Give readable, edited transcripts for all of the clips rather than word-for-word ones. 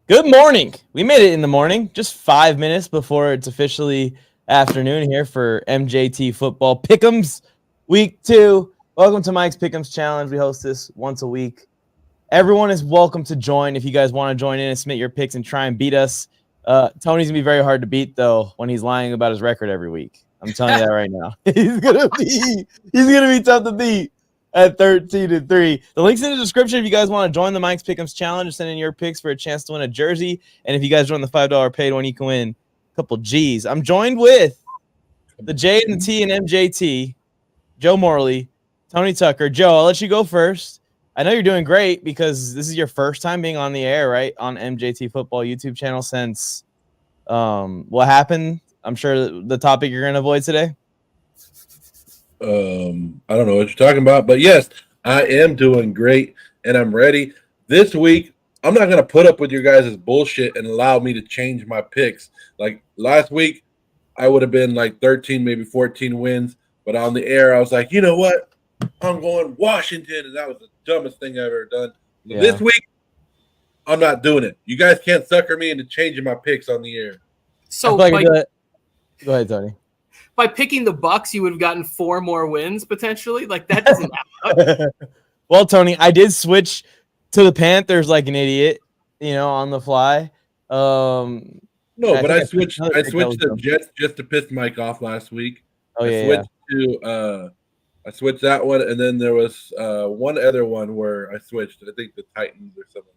Good morning. We made it in the morning, just 5 minutes before it's officially afternoon here for MJT Football Pickems Week 2. Welcome to Mike's Pickems Challenge. We host this once a week. Everyone is welcome to join if you guys want to join in and submit your picks and try and beat us. Tony's going to be very hard to beat, though, when he's lying about his record every week. I'm telling you that right now. He's gonna be tough to beat at 13-3. The link's in the description if you guys want to join the Mike's Pick'ems Challenge. Send in your picks for a chance to win a jersey. And if you guys join the $5 paid one, you can win a couple G's. I'm joined with the J and the T and MJT, Joe Morley, Tony Tucker. Joe, I'll let you go first. I know you're doing great because this is your first time being on the air, right, on MJT Football YouTube channel since what happened. I'm sure the topic you're going to avoid today. I don't know what you're talking about, but yes, I am doing great and I'm ready. This week, I'm not going to put up with your guys' bullshit and allow me to change my picks. Like last week, I would have been like 13, maybe 14 wins, but on the air, I was like, you know what? I'm going Washington, and that was the dumbest thing I've ever done. Yeah. This week, I'm not doing it. You guys can't sucker me into changing my picks on the air. So, go ahead, Tony. By picking the Bucks, you would have gotten 4 more wins potentially. Like that doesn't happen. Well, Tony, I did switch to the Panthers like an idiot, on the fly. No, but I switched the Jets just to piss Mike off last week. Oh I switched that one, and then there was one other one where I switched. I think the Titans or something.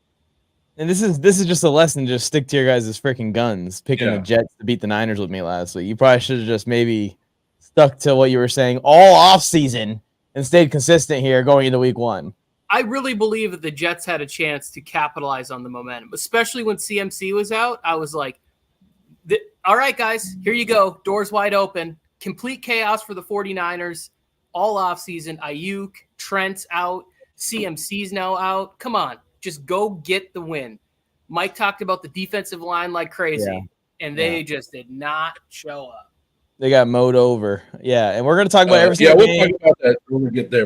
And this is just a lesson. Just stick to your guys' freaking guns. Picking the Jets to beat the Niners with me last week. You probably should have just maybe stuck to what you were saying all off season and stayed consistent here going into week 1. I really believe that the Jets had a chance to capitalize on the momentum, especially when CMC was out. I was like, all right, guys, here you go. Doors wide open. Complete chaos for the 49ers all off season. Ayuk, Trent's out. CMC's now out. Come on. Just go get the win. Mike talked about the defensive line like crazy, and they just did not show up. They got mowed over. Yeah, and we're going to talk about everything. We'll talk about that when we get there.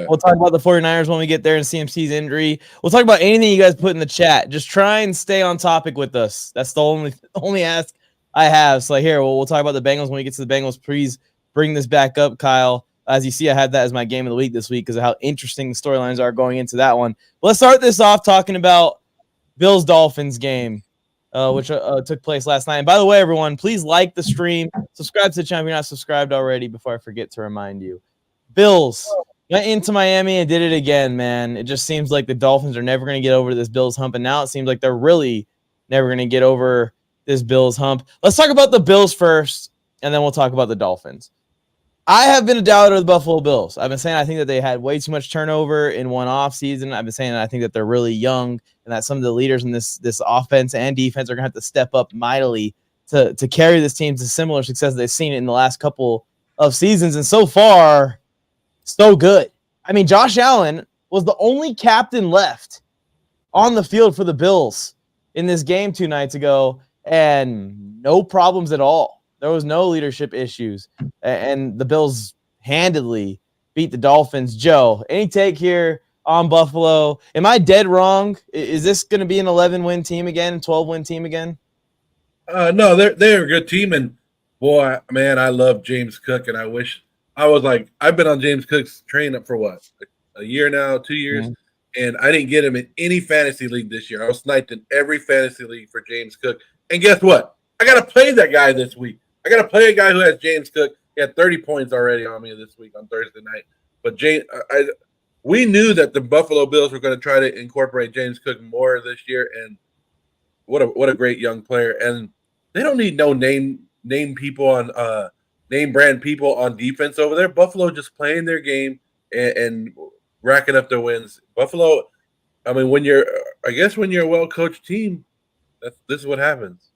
We'll talk about the 49ers when we get there and CMC's injury. We'll talk about anything you guys put in the chat. Just try and stay on topic with us. That's the only ask I have. So here, we'll talk about the Bengals when we get to the Bengals. Please bring this back up, Kyle. As you see, I had that as my game of the week this week because of how interesting the storylines are going into that one. But let's start this off talking about Bills-Dolphins game, which took place last night. And by the way, everyone, please like the stream. Subscribe to the channel if you're not subscribed already before I forget to remind you. Bills went into Miami and did it again, man. It just seems like the Dolphins are never going to get over this Bills hump. And now it seems like they're really never going to get over this Bills hump. Let's talk about the Bills first, and then we'll talk about the Dolphins. I have been a doubter of the Buffalo Bills. I've been saying I think that they had way too much turnover in one off season. I've been saying that I think that they're really young and that some of the leaders in this offense and defense are going to have to step up mightily to carry this team to similar success they've seen in the last couple of seasons. And so far, so good. I mean, Josh Allen was the only captain left on the field for the Bills in this game 2 nights ago, and no problems at all. There was no leadership issues, and the Bills handedly beat the Dolphins. Joe, any take here on Buffalo? Am I dead wrong? Is this going to be an 11-win team again, 12-win team again? No, they're a good team, and boy, man, I love James Cook, and I wish I was like I've been on James Cook's train up for what, a year now, 2 years, and I didn't get him in any fantasy league this year. I was sniped in every fantasy league for James Cook, and guess what? I got to play that guy this week. I got to play a guy who has James Cook. He had 30 points already on me this week on Thursday night. But we knew that the Buffalo Bills were going to try to incorporate James Cook more this year, and what a great young player. And they don't need no name people on name brand people on defense over there. Buffalo just playing their game and racking up their wins. Buffalo, I mean, when you're a well coached team, this is what happens.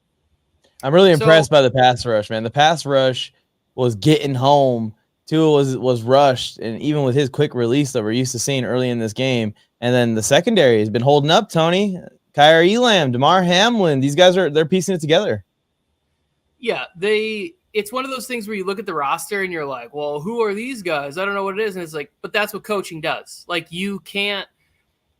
I'm really impressed by the pass rush, man. The pass rush was getting home. Tua was rushed, and even with his quick release that we're used to seeing early in this game, and then the secondary has been holding up. Tony, Kyer Elam, DeMar Hamlin, these guys they're piecing it together. Yeah, it's one of those things where you look at the roster and you're like, well, who are these guys? I don't know what it is, and it's like, but that's what coaching does. Like you can't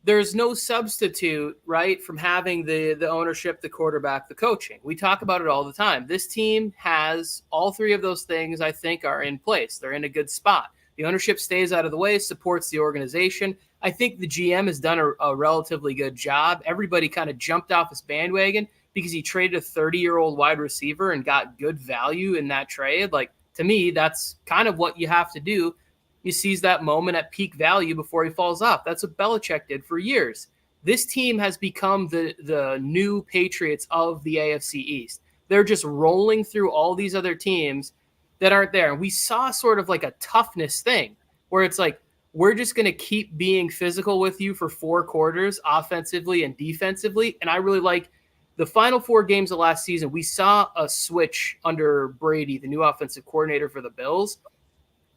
there's no substitute, right, from having the ownership, the quarterback, the coaching. We talk about it all the time. This team has all three of those things, I think, are in place. They're in a good spot. The ownership stays out of the way, supports the organization. I think the GM has done a relatively good job. Everybody kind of jumped off his bandwagon because he traded a 30-year-old wide receiver and got good value in that trade. Like, to me, that's kind of what you have to do. He sees that moment at peak value before he falls off. That's what Belichick did for years. This team has become the new Patriots of the AFC East. They're just rolling through all these other teams that aren't there. And we saw sort of like a toughness thing where it's like, we're just going to keep being physical with you for 4 quarters, offensively and defensively. And I really like the final 4 games of last season. We saw a switch under Brady, the new offensive coordinator for the Bills,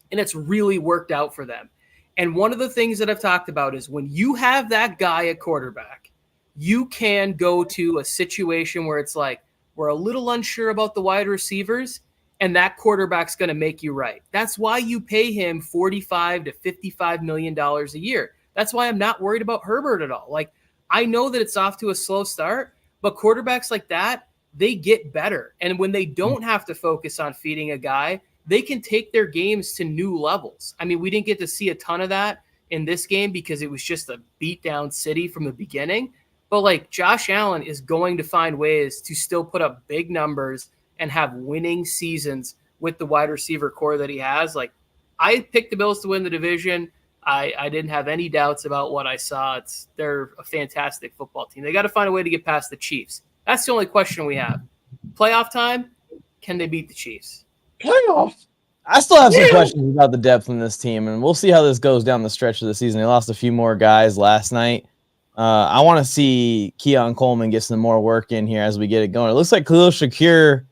and it's really worked out for them. And one of the things that I've talked about is when you have that guy at quarterback, you can go to a situation where it's like, we're a little unsure about the wide receivers, and that quarterback's going to make you right. That's why you pay him $45 to $55 million a year. That's why I'm not worried about Herbert at all. Like, I know that it's off to a slow start, but quarterbacks like that, they get better. And when they don't have to focus on feeding a guy, they can take their games to new levels. I mean, we didn't get to see a ton of that in this game because it was just a beat down city from the beginning. But like, Josh Allen is going to find ways to still put up big numbers and have winning seasons with the wide receiver core that he has. Like, I picked the Bills to win the division. I didn't have any doubts about what I saw. They're a fantastic football team. They got to find a way to get past the Chiefs. That's the only question we have. Playoff time, can they beat the Chiefs? Playoffs. I still have some questions about the depth in this team, and we'll see how this goes down the stretch of the season. They lost a few more guys last night. I want to see Keon Coleman get some more work in here as we get it going. It looks like Khalil Shakir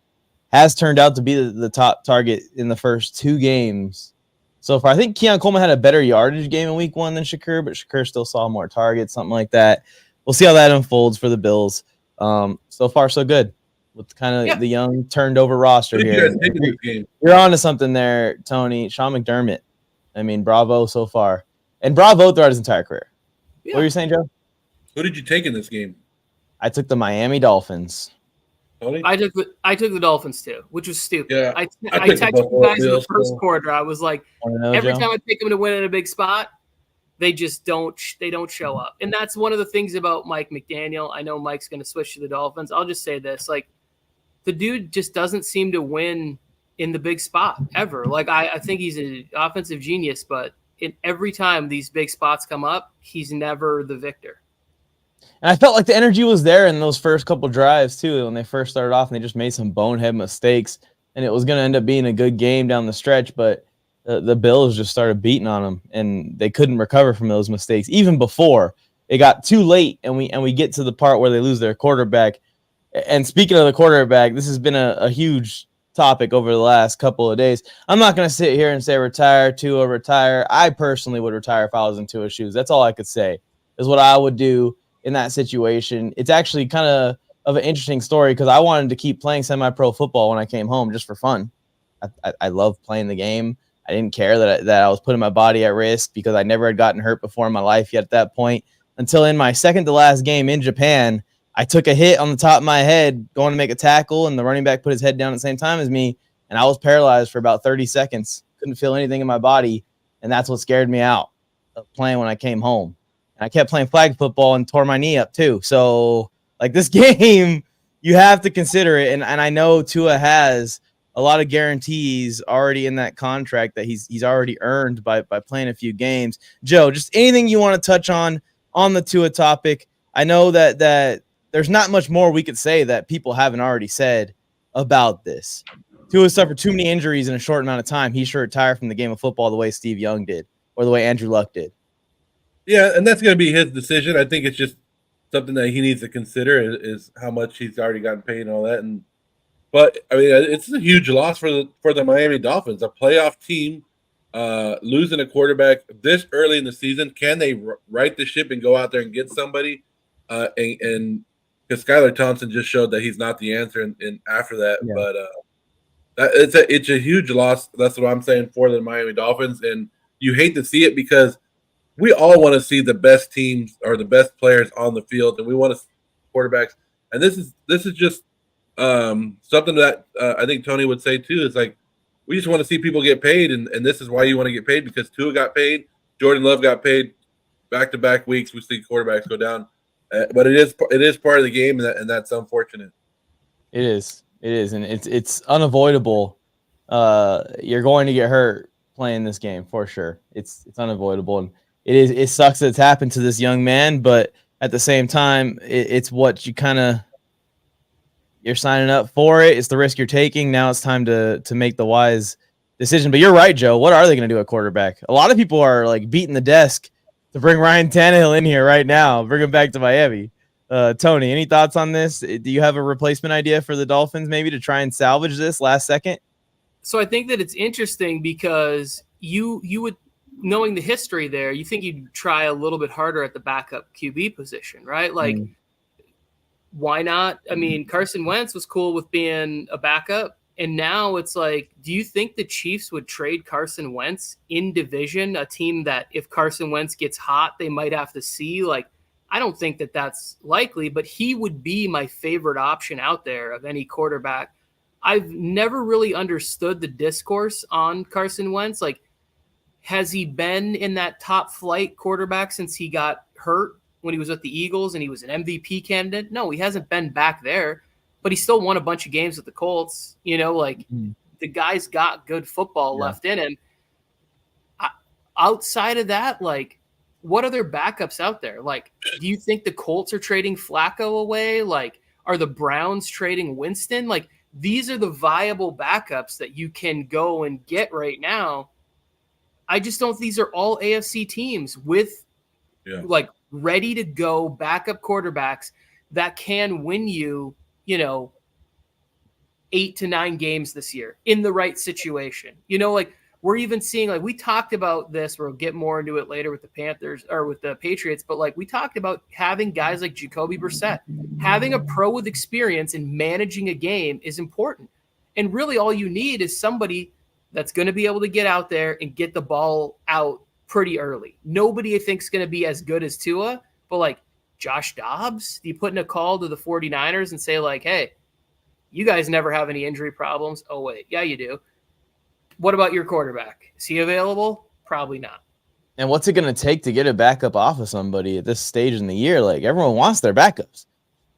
has turned out to be the top target in the first 2 games so far. I think Keon Coleman had a better yardage game in week 1 than Shakir, but Shakir still saw more targets, something like that. We'll see how that unfolds for the Bills. So far, so good with kind of the young turned over roster here. You're on to something there, Tony. Sean McDermott. I mean, bravo so far. And bravo throughout his entire career. Yeah. What were you saying, Joe? Who did you take in this game? I took the Miami Dolphins. Tony? I took the Dolphins too, which was stupid. Yeah, I texted you guys in the first quarter. I was like, every time I pick them to win in a big spot, they just don't show up. And that's one of the things about Mike McDaniel. I know Mike's going to switch to the Dolphins. I'll just say this, like, the dude just doesn't seem to win in the big spot ever. Like, I think he's an offensive genius, but every time these big spots come up, he's never the victor. And I felt like the energy was there in those first couple drives too, when they first started off and they just made some bonehead mistakes, and it was going to end up being a good game down the stretch, but the Bills just started beating on them, and they couldn't recover from those mistakes even before it got too late, and we get to the part where they lose their quarterback. And speaking of the quarterback, this has been a huge topic over the last couple of days. I'm not going to sit here and say retire, Tua, retire. I personally would retire if I was in Tua's shoes. That's all I could say is what I would do in that situation. It's actually kind of an interesting story because I wanted to keep playing semi-pro football when I came home just for fun. I love playing the game. I didn't care that I was putting my body at risk because I never had gotten hurt before in my life yet at that point, until in my second to last game in Japan, I took a hit on the top of my head going to make a tackle, and the running back put his head down at the same time as me, and I was paralyzed for about 30 seconds. Couldn't feel anything in my body, and that's what scared me out of playing when I came home. And I kept playing flag football and tore my knee up too. So, like, this game, you have to consider it, and I know Tua has a lot of guarantees already in that contract that he's already earned by playing a few games. Joe, just anything you want to touch on the Tua topic? I know that there's not much more we could say that people haven't already said about this. Tua suffered too many injuries in a short amount of time. He should retire from the game of football the way Steve Young did, or the way Andrew Luck did. Yeah, and that's going to be his decision. I think it's just something that he needs to consider is how much he's already gotten paid and all that. But I mean, it's a huge loss for the Miami Dolphins, a playoff team, losing a quarterback this early in the season. Can they right the ship and go out there and get somebody? And because Skylar Thompson just showed that he's not the answer, and after that, but it's a huge loss. That's what I'm saying for the Miami Dolphins, and you hate to see it because we all want to see the best teams or the best players on the field, and we want to see quarterbacks. And this is just something that I think Tony would say too. It's like we just want to see people get paid, and this is why you want to get paid, because Tua got paid, Jordan Love got paid, back-to-back weeks we see quarterbacks go down. But it is part of the game, and that's unfortunate. It is, and it's unavoidable. You're going to get hurt playing this game for sure. It's unavoidable, and it sucks that it's happened to this young man. But at the same time, it's what you're signing up for. It's the risk you're taking. Now it's time to make the wise decision. But you're right, Joe. What are they going to do at quarterback? A lot of people are like beating the desk to bring Ryan Tannehill in here right now, bring him back to Miami. Tony, any thoughts on this? Do you have a replacement idea for the Dolphins maybe to try and salvage this last second? So I think that it's interesting because you would, knowing the history there, you think you'd try a little bit harder at the backup QB position, right? Like, why not? I mean, Carson Wentz was cool with being a backup. And now it's like, do you think the Chiefs would trade Carson Wentz in division, a team that if Carson Wentz gets hot, they might have to see? Like, I don't think that that's likely, but he would be my favorite option out there of any quarterback. I've never really understood the discourse on Carson Wentz. Like, has he been in that top flight quarterback since he got hurt when he was with the Eagles and he was an MVP candidate? No, he hasn't been back there. But he still won a bunch of games with the Colts. The guy's got good football left in him. Outside of that, like, what other backups out there? Like, do you think the Colts are trading Flacco away? Like, are the Browns trading Winston? Like, these are the viable backups that you can go and get right now. I just don't think these are all AFC teams with, like, ready to go backup quarterbacks that can win you, 8 to 9 games this year in the right situation. Like, we're even seeing, like, we talked about this, we'll get more into it later with the Panthers or with the Patriots, but like we talked about having guys like Jacoby Brissett, having a pro with experience in managing a game is important. And really all you need is somebody that's going to be able to get out there and get the ball out pretty early. Nobody I think is going to be as good as Tua, but like, Josh Dobbs, do you put in a call to the 49ers and say like, hey, you guys never have any injury problems? Oh, wait. Yeah, you do. What about your quarterback? Is he available? Probably not. And what's it going to take to get a backup off of somebody at this stage in the year? Like, everyone wants their backups.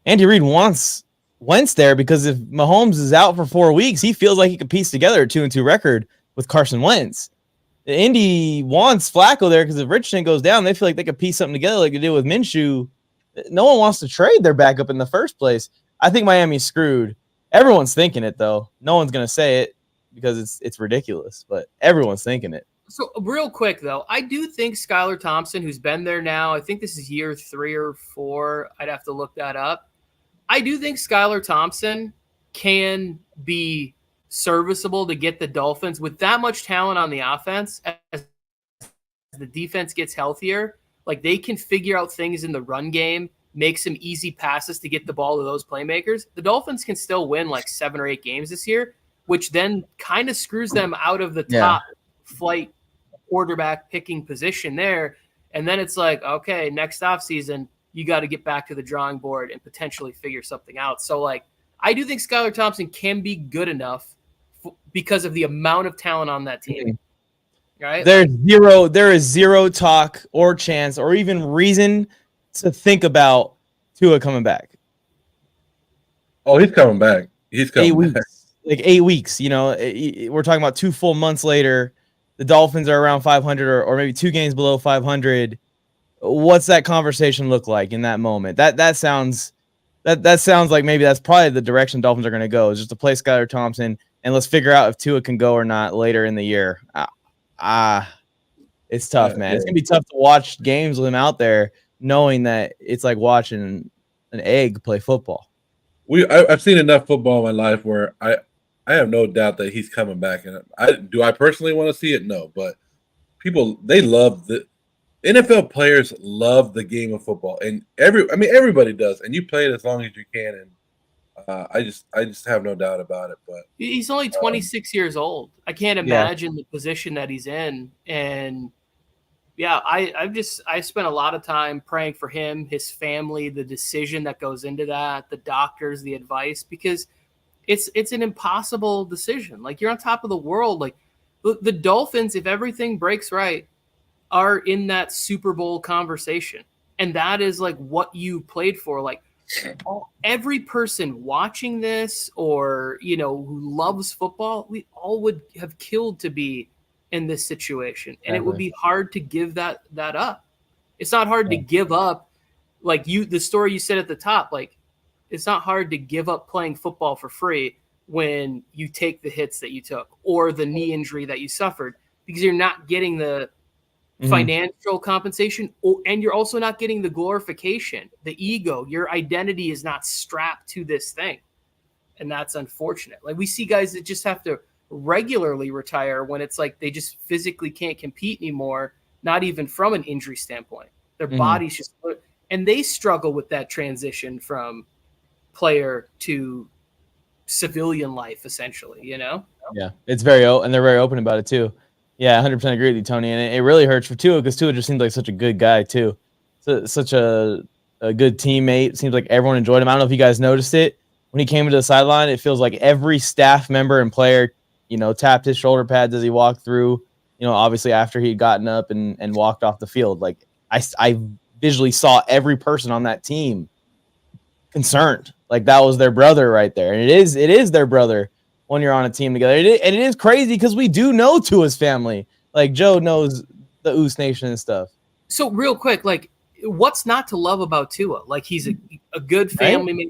Andy Reid wants Wentz there because if Mahomes is out for 4 weeks, he feels like he could piece together a 2-2 record with Carson Wentz. Indy wants Flacco there because if Richardson goes down, they feel like they could piece something together like they did with Minshew. No one wants to trade their backup in the first place. I think Miami's screwed. Everyone's thinking it, though. No one's going to say it because it's ridiculous, but everyone's thinking it. So real quick, though, I do think Skylar Thompson, who's been there now, I think this is year 3 or 4. I'd have to look that up. I do think Skylar Thompson can be serviceable to get the Dolphins with that much talent on the offense as the defense gets healthier. Like, they can figure out things in the run game, make some easy passes to get the ball to those playmakers. The Dolphins can still win like 7 or 8 games this year, which then kind of screws them out of the top flight quarterback picking position there. And then it's like, okay, next offseason, you got to get back to the drawing board and potentially figure something out. So, like, I do think Skylar Thompson can be good enough because of the amount of talent on that team. Right? There is zero talk or chance or even reason to think about Tua coming back. Oh, he's coming back. He's coming 8 weeks. back. Like 8 weeks. We're talking about 2 full months later. The Dolphins are around 500 or maybe 2 games below 500. What's that conversation look like in that moment? That sounds like maybe that's probably the direction Dolphins are going to go, is just to play Skylar Thompson and let's figure out if Tua can go or not later in the year. It's tough, man. It's gonna be tough to watch games with him out there, knowing that it's like watching an egg play football. I've seen enough football in my life where I have no doubt that he's coming back. And I personally want to see it? No, but they love the NFL players love the game of football, and everybody does. And you play it as long as you can, and I just have no doubt about it. But he's only 26 years old. I can't imagine the position that he's in, and Yeah, I spent a lot of time praying for him, his family, the decision that goes into that, the doctors, the advice, because it's an impossible decision. Like, you're on top of the world. Like, the Dolphins, if everything breaks right, are in that Super Bowl conversation. And that is like what you played for. Like, every person watching this or, who loves football, we all would have killed to be in this situation. And it would be hard to give that up. It's not hard to give up. Like, the story you said at the top, like, it's not hard to give up playing football for free when you take the hits that you took or the knee injury that you suffered, because you're not getting the financial compensation, and you're also not getting the glorification, the ego. Your identity is not strapped to this thing, and that's unfortunate. Like, we see guys that just have to regularly retire when it's like they just physically can't compete anymore, not even from an injury standpoint. Their bodies just, and they struggle with that transition from player to civilian life, essentially. Yeah, it's and they're very open about it too. Yeah, 100% agree with you, Tony. And it really hurts for Tua, because Tua just seems like such a good guy too. Such a good teammate. Seems like everyone enjoyed him. I don't know if you guys noticed it when he came into the sideline. It feels like every staff member and player, tapped his shoulder pads as he walked through. Obviously after he'd gotten up and walked off the field. Like, I visually saw every person on that team concerned. Like, that was their brother right there, and it is their brother when you're on a team together. And it is crazy because we do know Tua's family. Like, Joe knows the Oos Nation and stuff. So real quick, like, what's not to love about Tua? Like, he's a good family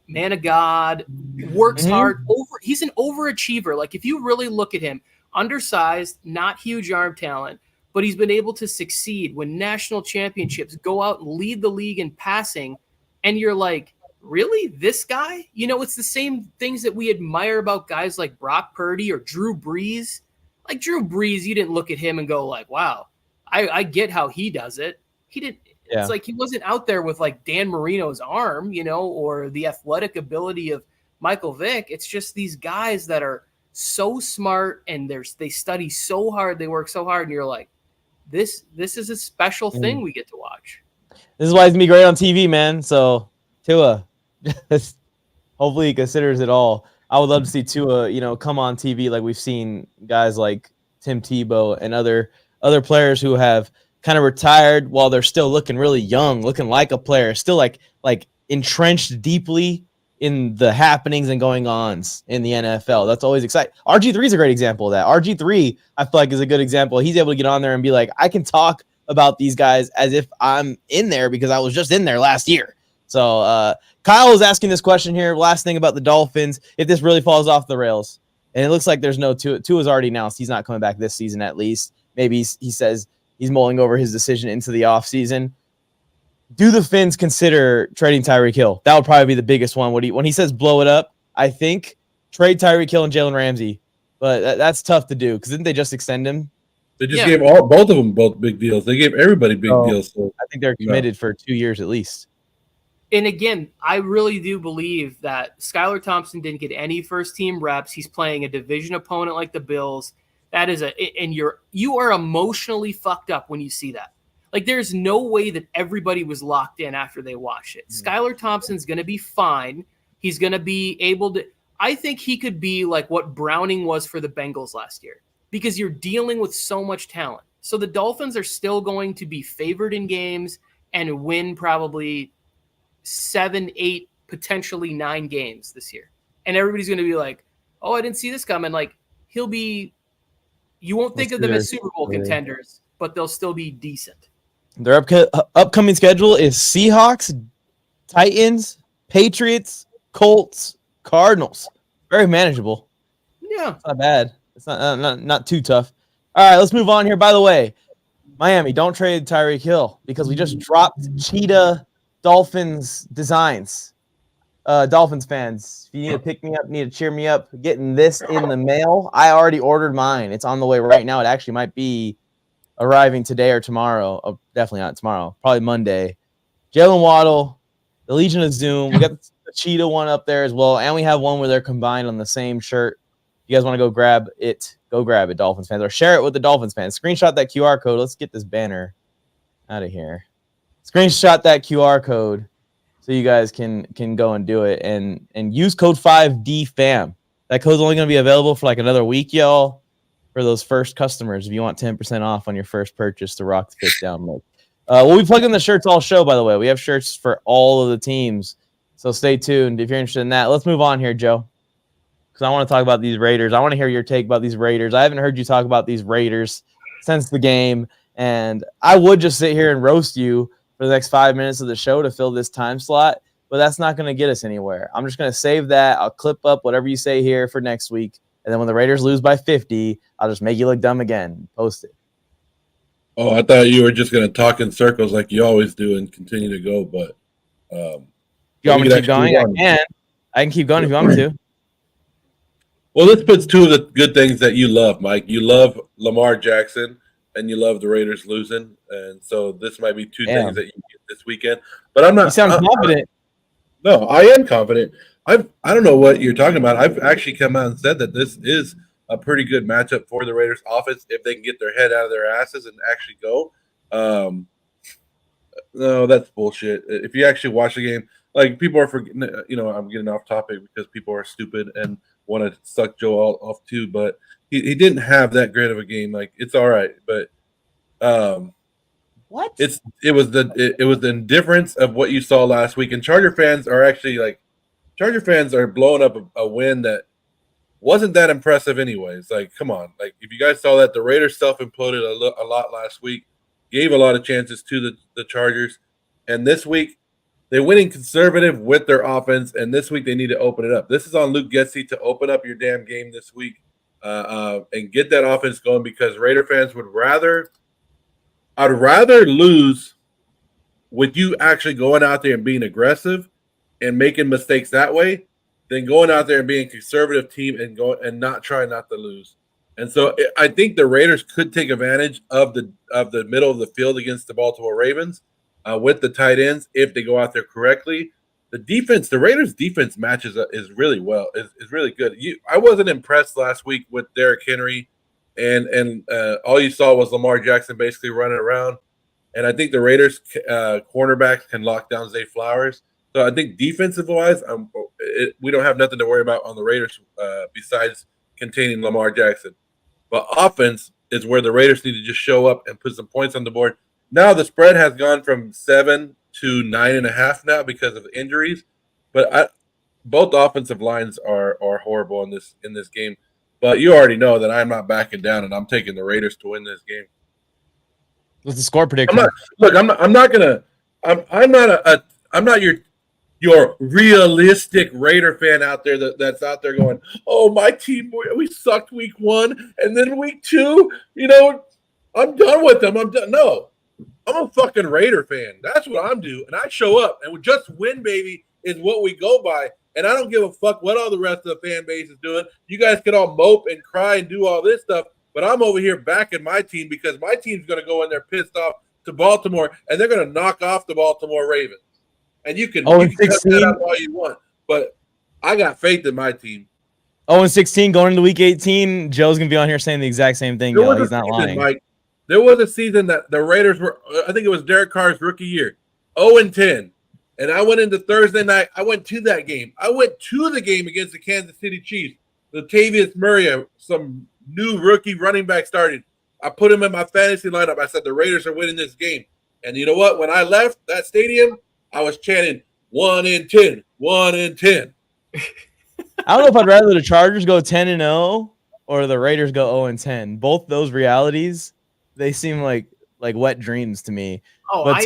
man of God, works hard. He's an overachiever. Like, if you really look at him, undersized, not huge arm talent, but he's been able to succeed, win national championships, go out and lead the league in passing. And you're like, really? This guy? It's the same things that we admire about guys like Brock Purdy or Drew Brees. Like, Drew Brees, you didn't look at him and go like, wow, I get how he does it. He didn't. Yeah. It's like he wasn't out there with like Dan Marino's arm, or the athletic ability of Michael Vick. It's just these guys that are so smart and they study so hard, they work so hard, and you're like, this is a special thing we get to watch. This is why he's gonna be great on TV, man. So Tua, hopefully he considers it all. I would love to see Tua, come on TV like we've seen guys like Tim Tebow and other players who have kind of retired while they're still looking really young, looking like a player, still like entrenched deeply in the happenings and going-ons in the NFL. That's always exciting. RG3 is a great example of that. RG3, I feel like, is a good example. He's able to get on there and be like, I can talk about these guys as if I'm in there because I was just in there last year. So Kyle is asking this question here. Last thing about the Dolphins, if this really falls off the rails, and it looks like there's no Tua's already announced he's not coming back this season at least. Maybe he says he's mulling over his decision into the offseason. Do the Fins consider trading Tyreek Hill? That would probably be the biggest one. When he says blow it up, I think trade Tyreek Hill and Jalen Ramsey. But that's tough to do because didn't they just extend him? They just gave both of them big deals. They gave everybody big deals. So I think they're committed for 2 years at least. And again, I really do believe that Skylar Thompson didn't get any first-team reps. He's playing a division opponent like the Bills. That is and you are emotionally fucked up when you see that. Like, there's no way that everybody was locked in after they watched it. Skylar Thompson's going to be fine. He's going to be able to – I think he could be like what Browning was for the Bengals last year because you're dealing with so much talent. So the Dolphins are still going to be favored in games and win probably 7, 8, potentially 9 games this year. And everybody's going to be like, oh, I didn't see this coming. Like, he'll be – you won't think of them as Super Bowl contenders, but they'll still be decent. Their upcoming schedule is Seahawks, Titans, Patriots, Colts, Cardinals. Very manageable. Yeah. It's not bad. It's not too tough. All right, let's move on here. By the way, Miami, don't trade Tyreek Hill because we just dropped Cheetah Dolphins designs. Dolphins fans, if you need to pick me up, need to cheer me up, getting this in the mail. I already ordered mine. It's on the way right now. It actually might be arriving today or tomorrow. Oh, definitely not tomorrow. Probably Monday. Jalen Waddle, the Legion of Zoom. We got the Cheetah one up there as well, and we have one where they're combined on the same shirt. You guys want to go grab it, Dolphins fans, or share it with the Dolphins fans. Screenshot that QR code. Let's get this banner out of here. Screenshot that QR code so you guys can go and do it, and use code 5DFAM. That code's only going to be available for like another week, y'all, for those first customers. If you want 10% off on your first purchase to rock the fifth down look. We'll be plugging the shirts all show, by the way. We have shirts for all of the teams, so stay tuned if you're interested in that. Let's move on here, Joe, because I want to talk about these Raiders. I want to hear your take about these Raiders. I haven't heard you talk about these Raiders since the game, and I would just sit here and roast you for the next 5 minutes of the show to fill this time slot, but that's not going to get us anywhere. I'm just going to save that. I'll clip up whatever you say here for next week, and then when the Raiders lose by 50, I'll just make you look dumb again. Post it. Oh, I thought you were just going to talk in circles like you always do and continue to go, but you want me to keep going? I can keep going if you want me to. Well, this puts two of the good things that you love, Mike. You love Lamar Jackson, and you love the Raiders losing, and so this might be two things that you get this weekend. But I'm not. You sound confident. No, I am confident. I don't know what you're talking about. I've actually come out and said that this is a pretty good matchup for the Raiders offense if they can get their head out of their asses and actually go. No, that's bullshit. If you actually watch the game, like people are forgetting, I'm getting off topic because people are stupid and want to suck Joe off too, but he didn't have that great of a game. Like, it's all right, but what? It was the indifference of what you saw last week. And Charger fans are blowing up a win that wasn't that impressive anyways. Like, come on. Like, if you guys saw that, the Raiders self-imploded a lot last week, gave a lot of chances to the Chargers. And this week, they're winning conservative with their offense, and this week they need to open it up. This is on Luke Getsy to open up your damn game this week and get that offense going, because Raider fans I'd rather lose with you actually going out there and being aggressive and making mistakes that way than going out there and being a conservative team and not trying not to lose. And so I think the Raiders could take advantage of the middle of the field against the Baltimore Ravens with the tight ends if they go out there correctly. The Raiders defense matches is really well, is really good. I wasn't impressed last week with Derrick Henry, and all you saw was Lamar Jackson basically running around. And I think the Raiders cornerbacks can lock down Zay Flowers. So I think defensive-wise, we don't have nothing to worry about on the Raiders besides containing Lamar Jackson. But offense is where the Raiders need to just show up and put some points on the board. Now the spread has gone from 7 to 9.5 now because of injuries. But both offensive lines are horrible in this game. But you already know that I'm not backing down, and I'm taking the Raiders to win this game. What's the score prediction? I'm not your realistic Raider fan out there that's out there going, oh, my team, we sucked week 1, and then week 2, I'm done with them. I'm done. No, I'm a fucking Raider fan. That's what I'm doing, and I show up, and we just win, baby, is what we go by. And I don't give a fuck what all the rest of the fan base is doing. You guys can all mope and cry and do all this stuff, but I'm over here backing my team because my team's going to go in there pissed off to Baltimore, and they're going to knock off the Baltimore Ravens. And you can cut that out all you want, but I got faith in my team. 0-16 going into week 18. Joe's going to be on here saying the exact same thing. He's not lying. Mike, there was a season that the Raiders were, I think it was Derek Carr's rookie year, 0-10. And I went into Thursday night. I went to that game. I went to the game against the Kansas City Chiefs. Latavius Murray, some new rookie running back started. I put him in my fantasy lineup. I said the Raiders are winning this game. And you know what? When I left that stadium, I was chanting 1-10, 1-10. I don't know if I'd rather the Chargers go 10-0 or the Raiders go 0-10. Both those realities, they seem like wet dreams to me. Oh, but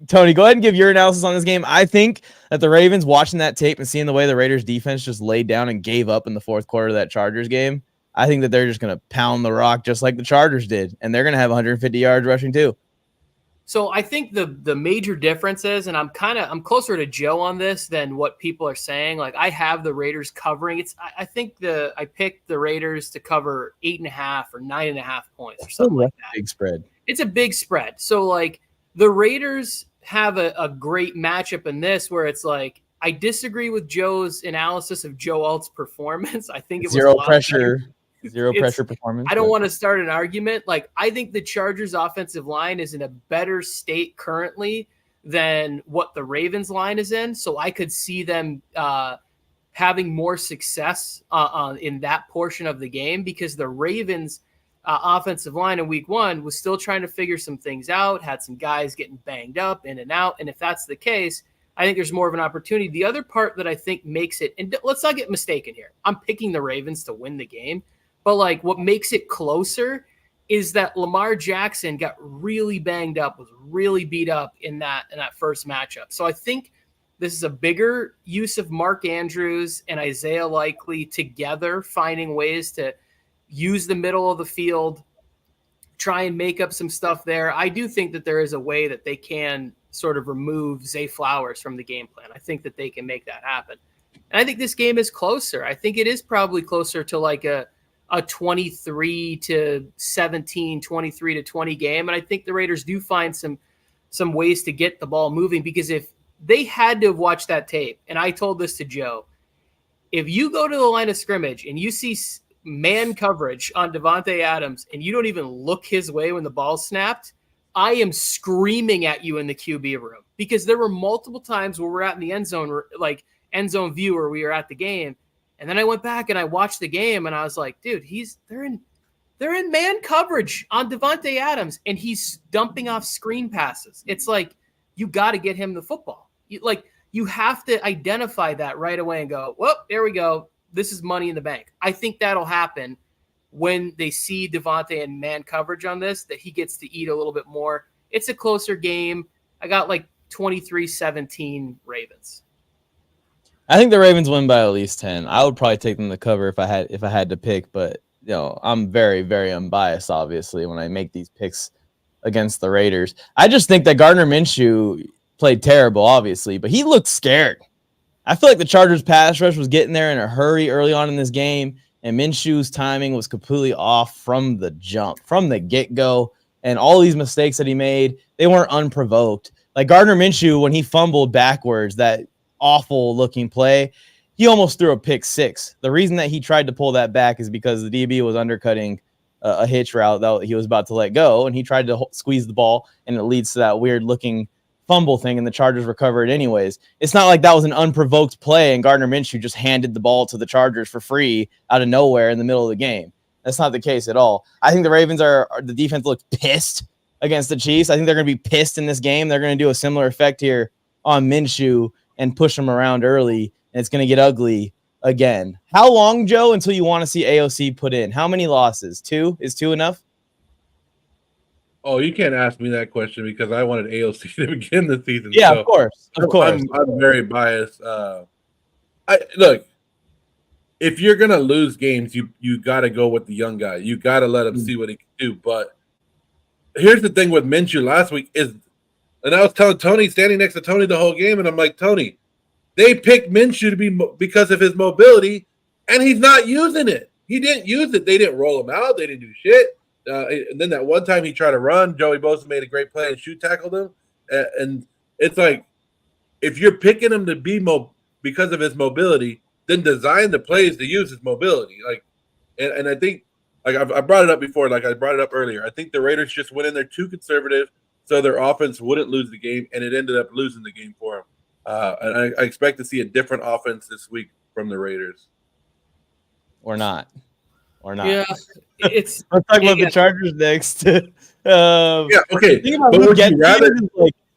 Tony, go ahead and give your analysis on this game. I think that the Ravens, watching that tape and seeing the way the Raiders defense just laid down and gave up in the fourth quarter of that Chargers game, I think that they're just going to pound the rock just like the Chargers did, and they're going to have 150 yards rushing too. So I think the major difference is, and I'm closer to Joe on this than what people are saying. Like, I have the Raiders covering. I think I picked the Raiders to cover 8.5 or 9.5 points or something like that. Big spread. It's a big spread. So like the Raiders have a great matchup in this where it's like, I disagree with Joe's analysis of Joe Alt's performance. I think it was zero pressure performance. I don't want to start an argument. Like, I think the Chargers offensive line is in a better state currently than what the Ravens line is in. So I could see them having more success in that portion of the game, because the Ravens offensive line in week 1 was still trying to figure some things out, had some guys getting banged up in and out. And if that's the case, I think there's more of an opportunity. The other part that I think makes it, and let's not get mistaken here, I'm picking the Ravens to win the game, but like what makes it closer is that Lamar Jackson got really banged up, was really beat up in that first matchup. So I think this is a bigger use of Mark Andrews and Isaiah Likely together, finding ways to use the middle of the field, try and make up some stuff there. I do think that there is a way that they can sort of remove Zay Flowers from the game plan. I think that they can make that happen. And I think this game is closer. I think it is probably closer to like a 23-17, 23-20 game. And I think the Raiders do find some ways to get the ball moving, because if they had to have watched that tape, and I told this to Joe, if you go to the line of scrimmage and you see man coverage on Davante Adams and you don't even look his way when the ball snapped, I am screaming at you in the QB room, because there were multiple times where we're out in the end zone, like end zone view where we were at the game. And then I went back and I watched the game and I was like, dude, they're in man coverage on Davante Adams and he's dumping off screen passes. It's like, you got to get him the football. You have to identify that right away and go, well, there we go. This is money in the bank. I think that'll happen when they see Davante in man coverage on this, that he gets to eat a little bit more. It's a closer game. I got like 23-17 Ravens. I think the Ravens win by at least 10. I would probably take them to cover if I had to pick, but I'm very, very unbiased, obviously, when I make these picks against the Raiders. I just think that Gardner Minshew played terrible, obviously, but he looked scared. I feel like the Chargers pass rush was getting there in a hurry early on in this game, and Minshew's timing was completely off from the jump, from the get-go, and all these mistakes that he made, they weren't unprovoked. Like Gardner Minshew, when he fumbled backwards, that awful-looking play, he almost threw a pick 6. The reason that he tried to pull that back is because the DB was undercutting a hitch route that he was about to let go, and he tried to squeeze the ball, and it leads to that weird-looking fumble thing, and the Chargers recovered anyways. It's not like that was an unprovoked play, and Gardner Minshew just handed the ball to the Chargers for free out of nowhere in the middle of the game. That's not the case at all. I think the Ravens the defense looked pissed against the Chiefs. I think they're going to be pissed in this game. They're going to do a similar effect here on Minshew and push him around early, and it's going to get ugly again. How long, Joe, until you want to see AOC put in? How many losses? 2? Is 2 enough? Oh, you can't ask me that question because I wanted AOC to begin the season. Yeah, so of course. I'm very biased. Look, if you're gonna lose games, you got to go with the young guy. You got to let him see what he can do. But here's the thing with Minshew last week and I was telling Tony, standing next to Tony the whole game, and I'm like, Tony, they picked Minshew to be because of his mobility, and he's not using it. He didn't use it. They didn't roll him out. They didn't do shit. And then that one time he tried to run, Joey Bosa made a great play and shoe tackled him. And it's like, if you're picking him to be because of his mobility, then design the plays to use his mobility. And I think, like I brought it up before, like I brought it up earlier. I think the Raiders just went in there too conservative, so their offense wouldn't lose the game, and it ended up losing the game for them. And I expect to see a different offense this week from the Raiders. Or not. Yeah, let's talk about the Chargers next. Yeah, okay. But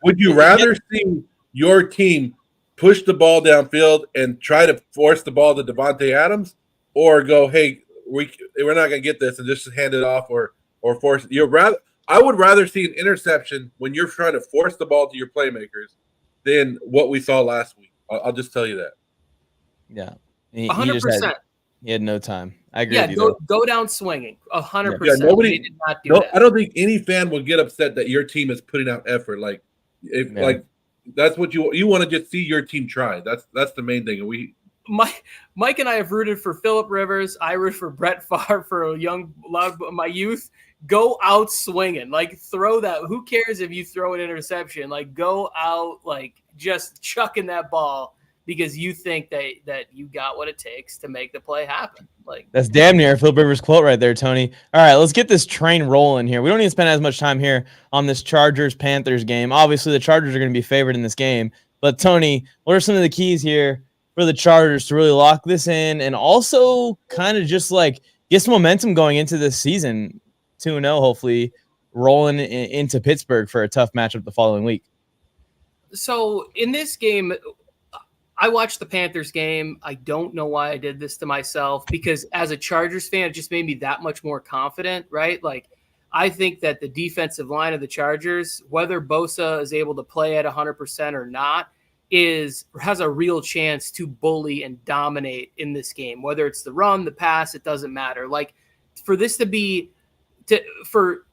would you rather see your team push the ball downfield and try to force the ball to Davante Adams, or go, hey, we're not going to get this and just hand it off, or force it? I would rather see an interception when you're trying to force the ball to your playmakers than what we saw last week. I'll just tell you that. Yeah, 100%. He had no time. I agree. Yeah, go down swinging. 100%. Yeah, nobody did not do that. I don't think any fan will get upset that your team is putting out effort. Like, that's what you want to just see your team try. That's the main thing. And Mike and I have rooted for Phillip Rivers. I root for Brett Favre for my youth. Go out swinging. Like, throw that. Who cares if you throw an interception? Like, go out, like, just chucking that ball because you think that you got what it takes to make the play happen. Like, that's damn near a Phil Rivers quote right there, Tony. All right, let's get this train rolling here. We don't need to spend as much time here on this Chargers-Panthers game. Obviously, the Chargers are going to be favored in this game. But, Tony, what are some of the keys here for the Chargers to really lock this in and also kind of just like get some momentum going into this season? 2-0, hopefully, rolling into Pittsburgh for a tough matchup the following week. So in this game, I watched the Panthers game. I don't know why I did this to myself, because as a Chargers fan, it just made me that much more confident, right? Like, I think that the defensive line of the Chargers, whether Bosa is able to play at 100% or not, has a real chance to bully and dominate in this game. Whether it's the run, the pass, it doesn't matter. Like, for this for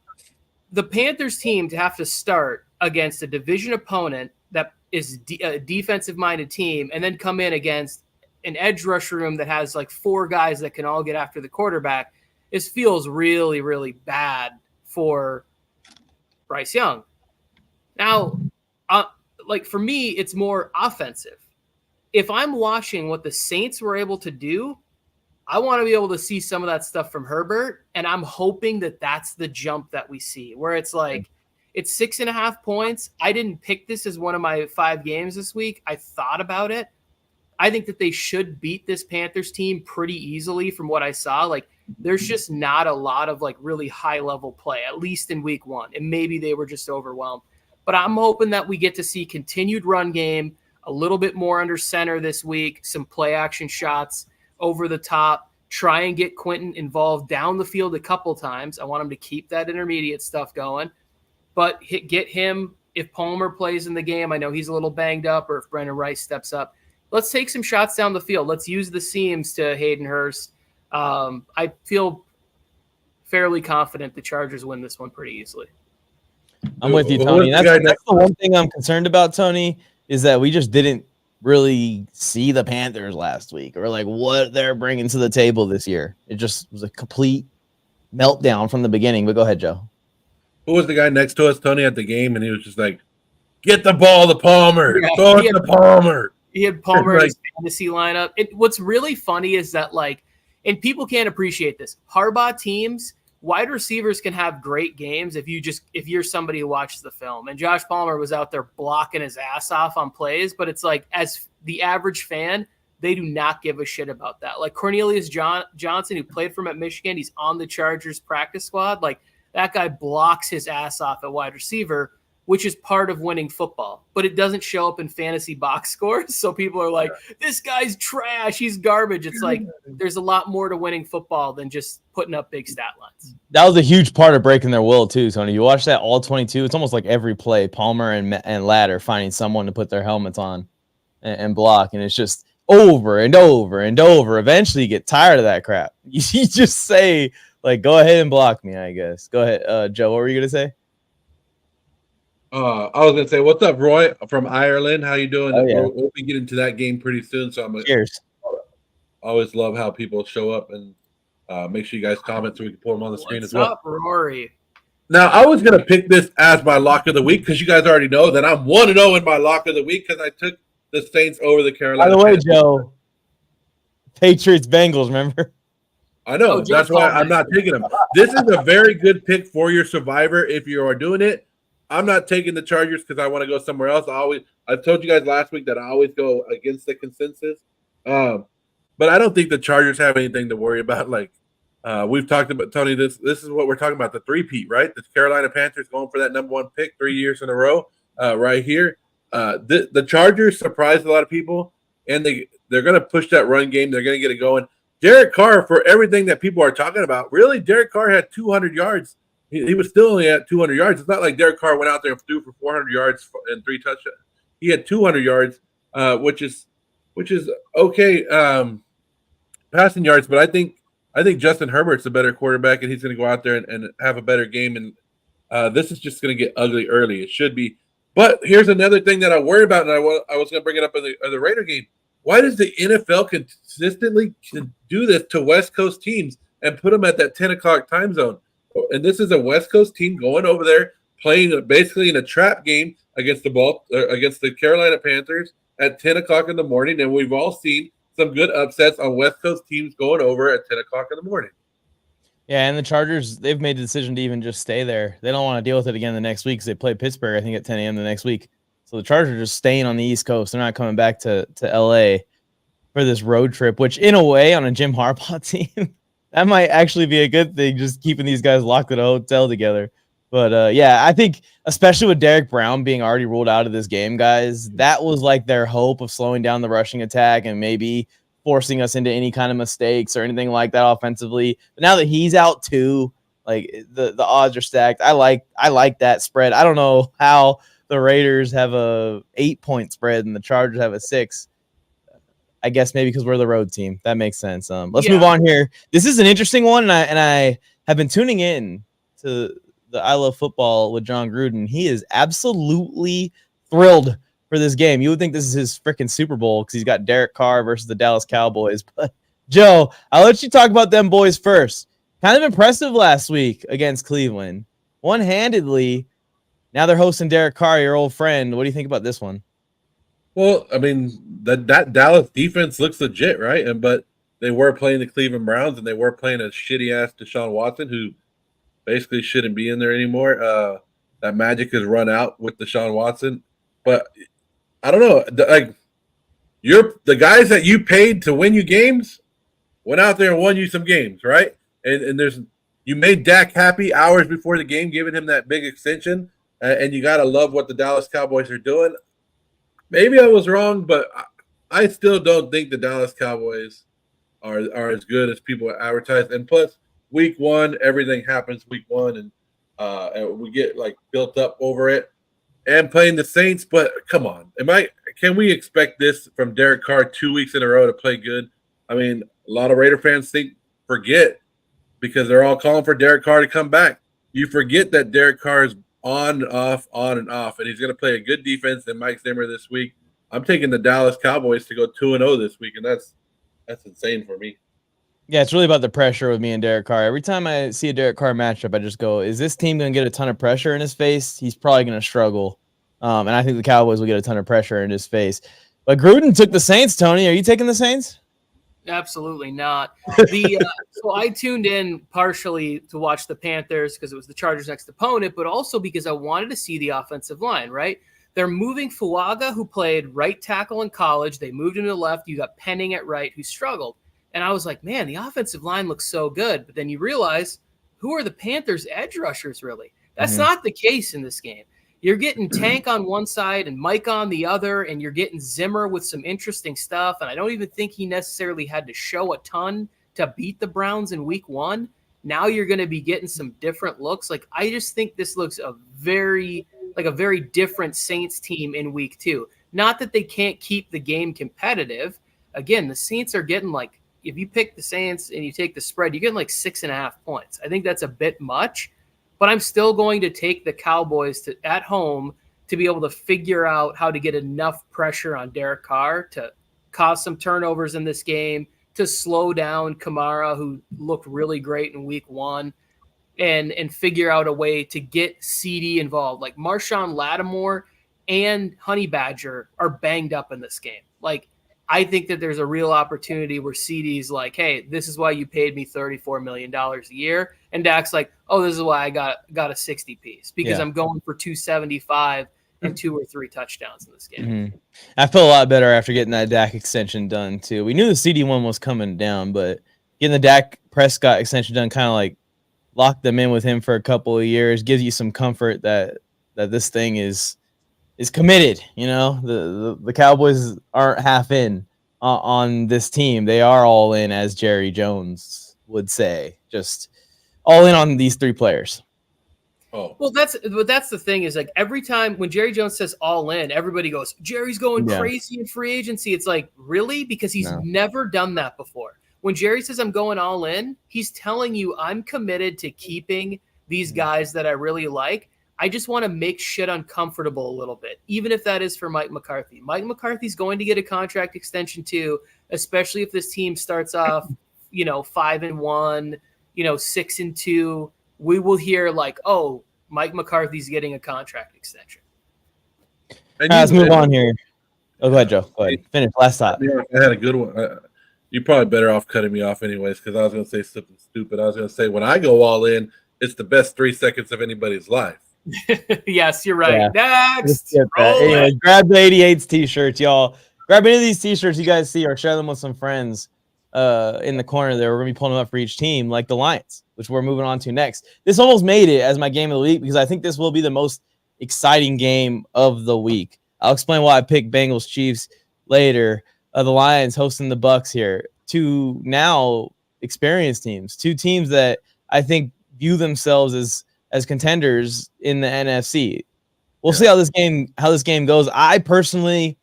the Panthers team to have to start against a division opponent that is a defensive-minded team and then come in against an edge rush room that has like 4 guys that can all get after the quarterback, this feels really, really bad for Bryce Young. Now, like, for me, it's more offensive. If I'm watching what the Saints were able to do, I want to be able to see some of that stuff from Herbert, and I'm hoping that that's the jump that we see, where it's like, it's 6.5 points. I didn't pick this as one of my 5 games this week. I thought about it. I think that they should beat this Panthers team pretty easily from what I saw. Like, there's just not a lot of like really high-level play, at least in week 1, and maybe they were just overwhelmed. But I'm hoping that we get to see continued run game, a little bit more under center this week, some play action shots over the top, try and get Quentin involved down the field a couple times. I want him to keep that intermediate stuff going, but get him, if Palmer plays in the game, I know he's a little banged up, or if Brendan Rice steps up, let's take some shots down the field. Let's use the seams to Hayden Hurst. I feel fairly confident the Chargers win this one pretty easily. I'm with you, Tony. That's the one thing I'm concerned about, Tony, is that we just didn't really see the Panthers last week, or like what they're bringing to the table this year. It just was a complete meltdown from the beginning. But go ahead, Joe. Who was the guy next to us, Tony, at the game? And he was just like, get the ball to Palmer. Yeah, Throw it to Palmer. He had Palmer in his fantasy lineup. What's really funny is that, like, and people can't appreciate this, Harbaugh teams, wide receivers can have great games if you're somebody who watches the film. And Josh Palmer was out there blocking his ass off on plays, but it's like, as the average fan, they do not give a shit about that. Like Cornelius Johnson, who played for him at Michigan, he's on the Chargers practice squad. Like, that guy blocks his ass off at wide receiver, which is part of winning football, but it doesn't show up in fantasy box scores. So people are like, this guy's trash, he's garbage. It's like, there's a lot more to winning football than just putting up big stat lines. That was a huge part of breaking their will too, Tony. You watch that all 22. It's almost like every play, Palmer and Ladd are finding someone to put their helmets on and block. And it's just over and over and over. Eventually you get tired of that crap. You just say, like, go ahead and block me, I guess. Go ahead. Joe, what were you going to say? I was going to say, what's up, Roy from Ireland? How you doing? Oh, yeah. We'll be getting to that game pretty soon. So Cheers. I always love how people show up, and make sure you guys comment so we can pull them on the screen as well. What's up, Rory? Now, I was going to pick this as my lock of the week because you guys already know that I'm 1-0 in my lock of the week because I took the Saints over the Carolina. By the way, Joe, Patriots Bengals, remember? I know. That's why I'm not taking them. This is a very good pick for your survivor if you are doing it. I'm not taking the Chargers because I want to go somewhere else. I told you guys last week that I always go against the consensus. But I don't think the Chargers have anything to worry about. Like we've talked about, Tony, this is what we're talking about, the three-peat, right? The Carolina Panthers going for that number 1 pick 3 years in a row right here. The Chargers surprised a lot of people, and they're going to push that run game. They're going to get it going. Derek Carr, for everything that people are talking about, really, Derek Carr had 200 yards. He was still only at 200 yards. It's not like Derek Carr went out there and threw for 400 yards and 3 touchdowns. He had 200 yards, which is okay passing yards. But I think Justin Herbert's a better quarterback, and he's going to go out there and have a better game. And this is just going to get ugly early. It should be. But here's another thing that I worry about, and I was going to bring it up in the Raider game. Why does the NFL consistently do this to West Coast teams and put them at that 10 o'clock time zone? And this is a West Coast team going over there playing basically in a trap game against the Carolina Panthers. at 10 o'clock in the morning, and we've all seen some good upsets on West Coast teams going over at 10 o'clock in the morning. Yeah, and the Chargers, they've made the decision to even just stay there. They don't want to deal with it again the next week because they play Pittsburgh, I think, at 10 a.m. the next week. So the Chargers are just staying on the East Coast. They're not coming back to L.A. for this road trip, which in a way on a Jim Harbaugh team, that might actually be a good thing, just keeping these guys locked at a hotel together. But, yeah, I think especially with Derek Brown being already ruled out of this game, guys, that was like their hope of slowing down the rushing attack and maybe forcing us into any kind of mistakes or anything like that offensively. But now that he's out too, like the odds are stacked. I like that spread. I don't know how the Raiders have a 8-point spread and the Chargers have a 6. I guess maybe because we're the road team. That makes sense. Let's move on here. This is an interesting one, and I have been tuning in to the I Love Football with John Gruden. He is absolutely thrilled for this game. You would think this is his freaking Super Bowl because he's got Derek Carr versus the Dallas Cowboys. But Joe, I'll let you talk about them boys first. Kind of impressive last week against Cleveland. One-handedly. Now they're hosting Derek Carr, your old friend. What do you think about this one? Well, I mean, that Dallas defense looks legit, right? But they were playing the Cleveland Browns, and they were playing a shitty-ass Deshaun Watson, who basically shouldn't be in there anymore. That magic has run out with Deshaun Watson. But I don't know. The guys that you paid to win you games went out there and won you some games, right? And you made Dak happy hours before the game, giving him that big extension. And you got to love what the Dallas Cowboys are doing. Maybe I was wrong, but I still don't think the Dallas Cowboys are as good as people advertise. And plus, week one, everything happens week one, and we get like built up over it. And playing the Saints, but come on, can we expect this from Derek Carr 2 weeks in a row to play good? I mean, a lot of Raider fans forget because they're all calling for Derek Carr to come back. You forget that Derek Carr is on and off, and he's going to play a good defense in Mike Zimmer this week. I'm taking the Dallas Cowboys to go 2-0 this week, and that's insane for me. Yeah, it's really about the pressure with me and Derek Carr. Every time I see a Derek Carr matchup, I just go, is this team going to get a ton of pressure in his face? He's probably going to struggle. And I think the Cowboys will get a ton of pressure in his face. But Gruden took the Saints, Tony. Are you taking the Saints? Absolutely not. So I tuned in partially to watch the Panthers because it was the Chargers' next opponent, but also because I wanted to see the offensive line, right? They're moving Fuaga, who played right tackle in college. They moved him to the left. You got Penning at right, who struggled. And I was like, man, the offensive line looks so good. But then you realize, who are the Panthers' edge rushers, really? That's not the case in this game. You're getting Tank on one side and Mike on the other, and you're getting Zimmer with some interesting stuff. And I don't even think he necessarily had to show a ton to beat the Browns in week one. Now you're going to be getting some different looks. Like, I just think this looks a very different Saints team in week two. Not that they can't keep the game competitive. Again, the Saints are getting like, if you pick the Saints and you take the spread, you're getting like 6.5 points. I think that's a bit much, but I'm still going to take the Cowboys at home to be able to figure out how to get enough pressure on Derek Carr to cause some turnovers in this game, to slow down Kamara, who looked really great in week one, and figure out a way to get CD involved. Like Marshawn Lattimore and Honey Badger are banged up in this game. Like, I think that there's a real opportunity where CD's like, hey, this is why you paid me $34 million a year. And Dak's like, oh, this is why I got a 60 piece because I'm going for 275 and 2 or 3 touchdowns in this game. Mm-hmm. I feel a lot better after getting that Dak extension done too. We knew the CD one was coming down, but getting the Dak Prescott extension done kind of like locked them in with him for a couple of years, gives you some comfort that this thing is committed. You know, the Cowboys aren't half in on this team. They are all in, as Jerry Jones would say, just all in on these 3 players. Oh, well, that's the thing is, like, every time when Jerry Jones says all in, everybody goes, Jerry's going crazy in free agency. It's like, really? Because he's never done that before. When Jerry says I'm going all in, he's telling you I'm committed to keeping these guys that I really like. I just want to make shit uncomfortable a little bit, even if that is for Mike McCarthy. Mike McCarthy's going to get a contract extension too, especially if this team starts off, 5-1, 6-2. We will hear like, oh, Mike McCarthy's getting a contract extension. Let's move on here. Oh, go ahead, Joe. Go ahead. Finish. Last thought. I had a good one. You're probably better off cutting me off anyways, because I was going to say something stupid. I was going to say when I go all in, it's the best 3 seconds of anybody's life. Yes, you're right. Yeah. Next. Anyway, grab the 88s t-shirts, y'all. Grab any of these t-shirts you guys see or share them with some friends in the corner there. We're going to be pulling them up for each team, like the Lions, which we're moving on to next. This almost made it as my game of the week because I think this will be the most exciting game of the week. I'll explain why I picked Bengals Chiefs later. The Lions hosting the Bucks here. 2 now experienced teams. 2 teams that I think view themselves as contenders in the NFC. We'll see how this game goes. I personally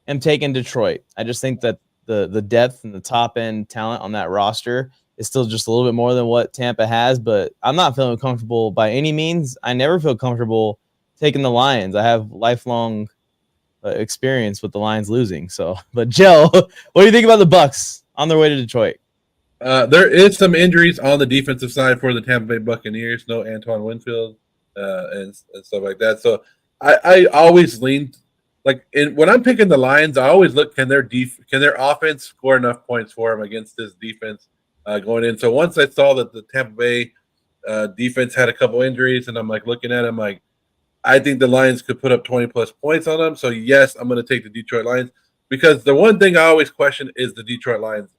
am taking Detroit. I just think that the depth and the top end talent on that roster is still just a little bit more than what Tampa has, but I'm not feeling comfortable by any means. I never feel comfortable taking the Lions. I have lifelong experience with the Lions losing. So, but Joe, what do you think about the Bucks on their way to Detroit? There is some injuries on the defensive side for the Tampa Bay Buccaneers. No Antoine Winfield and stuff like that. So I always lean when I'm picking the Lions. I always look can their offense score enough points for them against this defense going in. So once I saw that the Tampa Bay defense had a couple injuries, and I'm like looking at them like I think the Lions could put up 20+ points on them. So yes, I'm going to take the Detroit Lions because the one thing I always question is the Detroit Lions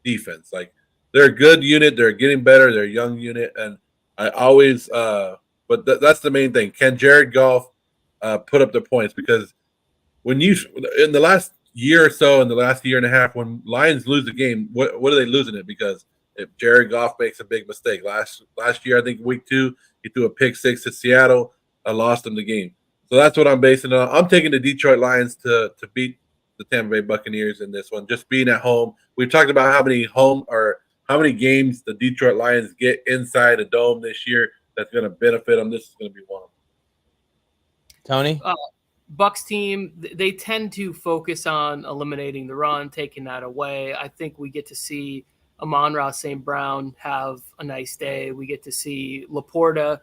defense. Like they're a good unit, they're getting better, they're a young unit, and I always but that's the main thing. Can Jared Goff put up the points? Because when you in the last year or so, in the last year and a half, when Lions lose the game, what are they losing it? Because if Jared Goff makes a big mistake, last year I think week 2 he threw a pick 6 to Seattle, lost them the game. So that's what I'm basing it on. I'm taking the Detroit Lions to beat the Tampa Bay Buccaneers in this one, just being at home. We've talked about how many games the Detroit Lions get inside a dome this year that's going to benefit them. This is going to be one of them. Tony? Bucks team, they tend to focus on eliminating the run, taking that away. I think we get to see Amon-Ra St. Brown have a nice day. We get to see Laporta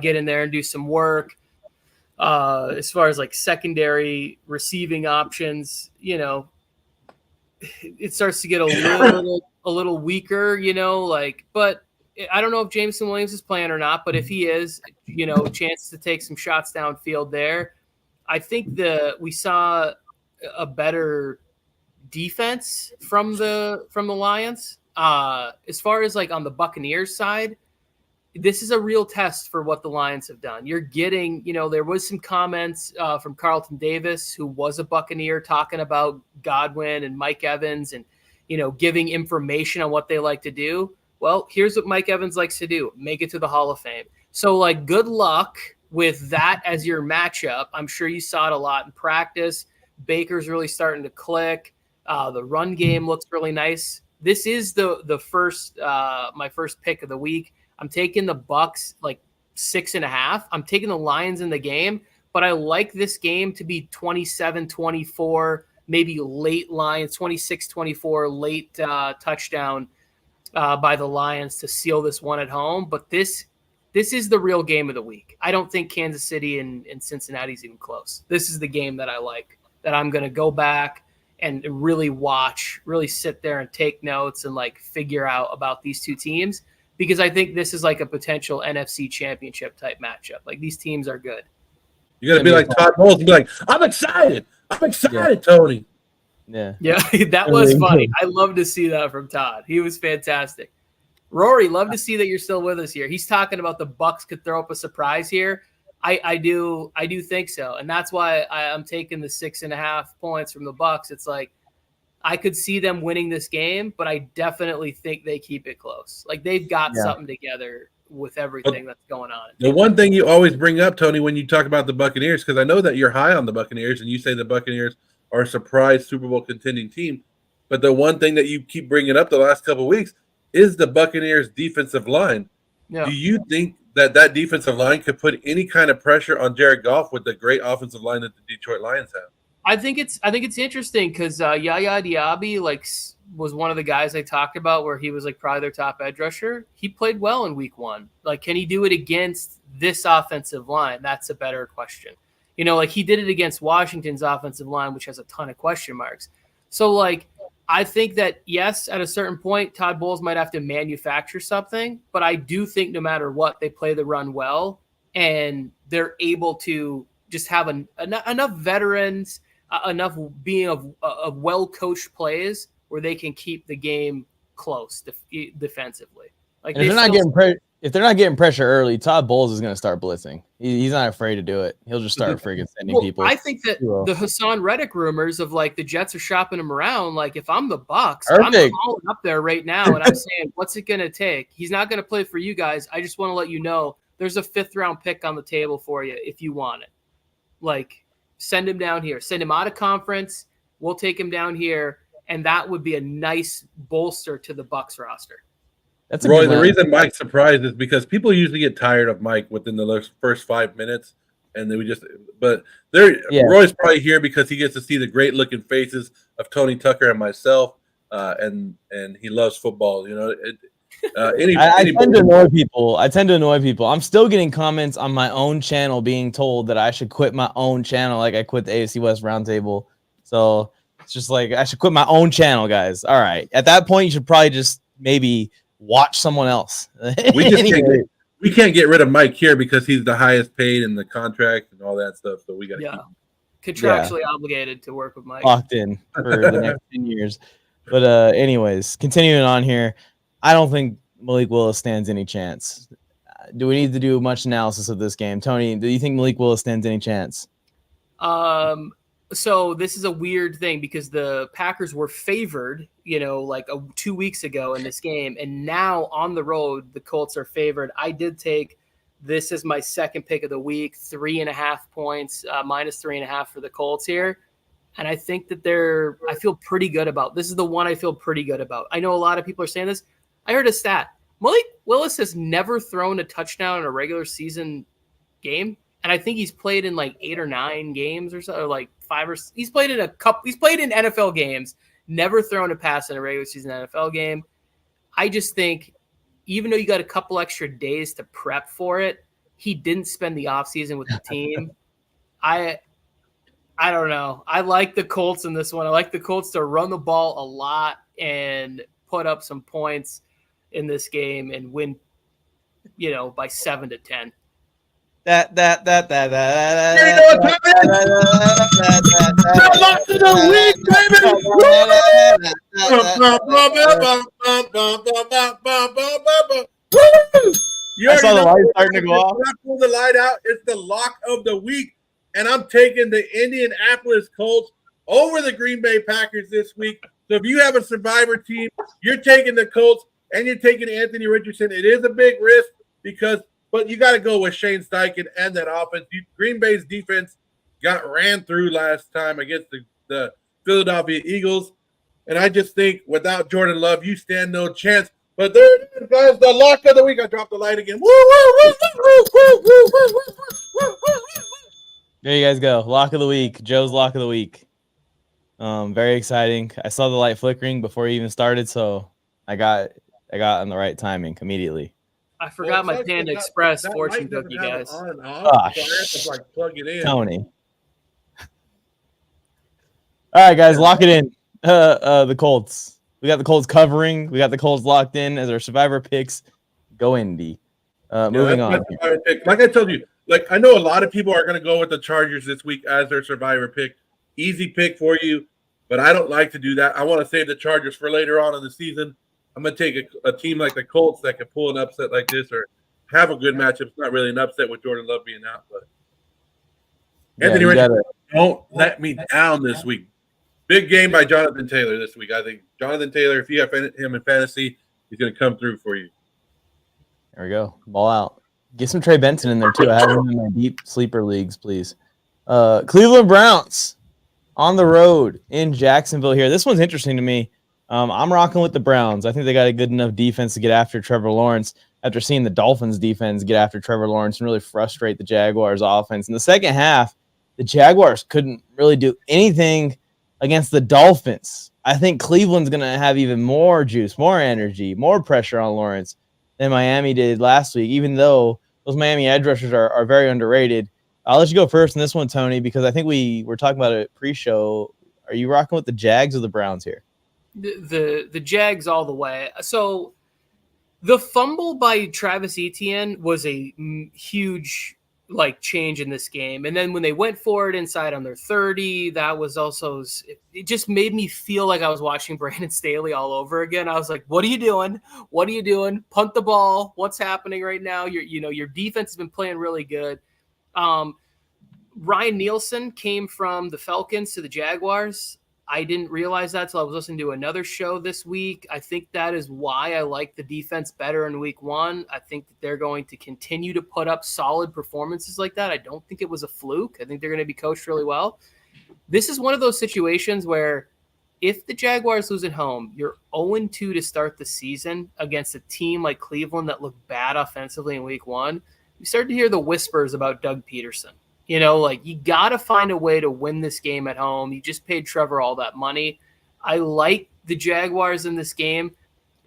get in there and do some work. As far as like secondary receiving options, it starts to get a little weaker, but I don't know if Jameson Williams is playing or not, but if he is, a chance to take some shots downfield there. I think we saw a better defense from the Lions. As far as like on the Buccaneers side, this is a real test for what the Lions have done. You're getting, there was some comments from Carlton Davis, who was a Buccaneer, talking about Godwin and Mike Evans and, giving information on what they like to do. Well, here's what Mike Evans likes to do: make it to the Hall of Fame. So, like, good luck with that as your matchup. I'm sure you saw it a lot in practice. Baker's really starting to click. The run game looks really nice. This is the first my first pick of the week. I'm taking the Bucks like 6.5. I'm taking the Lions in the game, but I like this game to be 27-24, maybe late Lions, 26-24, late touchdown by the Lions to seal this one at home. But this is the real game of the week. I don't think Kansas City and Cincinnati is even close. This is the game that I like, that I'm going to go back and really watch, really sit there and take notes and like figure out about these two teams. Because I think this is like a potential NFC championship type matchup. Like these teams are good. You got to be like Todd Bowles and be like, I'm excited, Tony. Yeah. Yeah, that was funny. I love to see that from Todd. He was fantastic. Rory, love to see that you're still with us here. He's talking about the Bucks could throw up a surprise here. I do think so. And that's why I'm taking the 6.5 points from the Bucks. It's like, I could see them winning this game, but I definitely think they keep it close. Like they've got something together with everything that's going on. The one thing you always bring up, Tony, when you talk about the Buccaneers, because I know that you're high on the Buccaneers and you say the Buccaneers are a surprise Super Bowl contending team. But the one thing that you keep bringing up the last couple of weeks is the Buccaneers defensive line. Yeah. Do you think that defensive line could put any kind of pressure on Jared Goff with the great offensive line that the Detroit Lions have? I think it's interesting because Yaya Diaby was one of the guys I talked about where he was like probably their top edge rusher. He played well in week 1. Like, can he do it against this offensive line? That's a better question. You know, like he did it against Washington's offensive line, which has a ton of question marks. So, like, I think that, yes, at a certain point, Todd Bowles might have to manufacture something, but I do think no matter what, they play the run well, and they're able to just have enough veterans, enough being of well-coached plays where they can keep the game close defensively. Like if they're not getting pressure early, Todd Bowles is going to start blitzing. He's not afraid to do it. He'll just start friggin' sending people. I think that the Hassan Reddick rumors of like the Jets are shopping him around. Like if I'm the Bucks, I'm calling up there right now and I'm saying, what's it going to take? He's not going to play for you guys. I just want to let you know there's a 5th round pick on the table for you if you want it. Like send him down here. Send him out of conference. We'll take him down here, and that would be a nice bolster to the Bucks roster. That's Roy, the reason Mike's surprised is because people usually get tired of Mike within the first 5 minutes, and Roy's probably here because he gets to see the great looking faces of Tony Tucker and myself, and he loves football. You know, I tend to annoy people. I'm still getting comments on my own channel being told that I should quit my own channel, like I quit the AFC West Roundtable. So it's just like I should quit my own channel, guys. All right, at that point, you should probably just maybe watch someone else. We can't get rid of Mike here because he's the highest paid in the contract and all that stuff. So we got to keep contractually obligated to work with Mike. Locked in for the next 10 years. But anyways, continuing on here, I don't think Malik Willis stands any chance. Do we need to do much analysis of this game? Tony, do you think Malik Willis stands any chance? So this is a weird thing because the Packers were favored, like 2 weeks ago in this game. And now on the road, the Colts are favored. I did take this as my second pick of the week, 3.5 points, minus 3.5 for the Colts here. And I think that I feel pretty good about. This is the one I feel pretty good about. I know a lot of people are saying this. I heard a stat. Malik Willis has never thrown a touchdown in a regular season game. And I think he's played in like 8 or 9 games or so, or like 5 or he's played in a couple. He's played in NFL games, never thrown a pass in a regular season NFL game. I just think, even though you got a couple extra days to prep for it, he didn't spend the offseason with the team. I don't know. I like the Colts in this one. I like the Colts to run the ball a lot and put up some points in this game and win, by 7-10. That. Lock of the week, baby! I saw the light starting to go off. I pulled the light out. It's the lock of the week, and I'm taking the Indianapolis Colts over the Green Bay Packers this week. So if you have a survivor team, you're taking the Colts and you're taking Anthony Richardson. It is a big risk but you got to go with Shane Steichen and that offense. Green Bay's defense got ran through last time against the Philadelphia Eagles. And I just think without Jordan Love, you stand no chance. But there it is, guys, the lock of the week. I dropped the light again. There you guys go. Lock of the week. Joe's lock of the week. Very exciting. I saw the light flickering before he even started, so I got on the right timing immediately. I forgot my Panda Express fortune cookie, guys. So I have to plug it in. Tony. All right, guys, lock it in. The Colts. We got the Colts covering. We got the Colts locked in as our survivor picks. Go Indy. Moving on. Like I told you, I know a lot of people are going to go with the Chargers this week as their survivor pick. Easy pick for you, but I don't like to do that. I want to save the Chargers for later on in the season. I'm going to take a team like the Colts that can pull an upset like this or have a good matchup. It's not really an upset with Jordan Love being out, but Anthony Richardson, don't let me down this week. Big game by Jonathan Taylor this week. I think Jonathan Taylor, if you have him in fantasy, he's going to come through for you. There we go. Ball out. Get some Trey Benson in there, too. I have him in my deep sleeper leagues, please. Cleveland Browns on the road in Jacksonville here. This one's interesting to me. I'm rocking with the Browns. I think they got a good enough defense to get after Trevor Lawrence after seeing the Dolphins defense get after Trevor Lawrence and really frustrate the Jaguars offense. In the second half, the Jaguars couldn't really do anything against the Dolphins. I think Cleveland's going to have even more juice, more energy, more pressure on Lawrence than Miami did last week, even though those Miami edge rushers are very underrated. I'll let you go first in this one, Tony, because I think we were talking about it pre-show. Are you rocking with the Jags or the Browns here? The Jags all the way. So the fumble by Travis Etienne was a huge change in this game. And then when they went for it inside on their 30, that was also, it just made me feel like I was watching Brandon Staley all over again. I was like, what are you doing? What are you doing? Punt the ball. What's happening right now? Your defense has been playing really good. Ryan Nielsen came from the Falcons to the Jaguars. I didn't realize that until I was listening to another show this week. I think that is why I like the defense better in week 1. I think that they're going to continue to put up solid performances like that. I don't think it was a fluke. I think they're going to be coached really well. This is one of those situations where if the Jaguars lose at home, you're 0-2 to start the season against a team like Cleveland that looked bad offensively in week 1. You start to hear the whispers about Doug Peterson. You got to find a way to win this game at home. You just paid Trevor all that money. I like the Jaguars in this game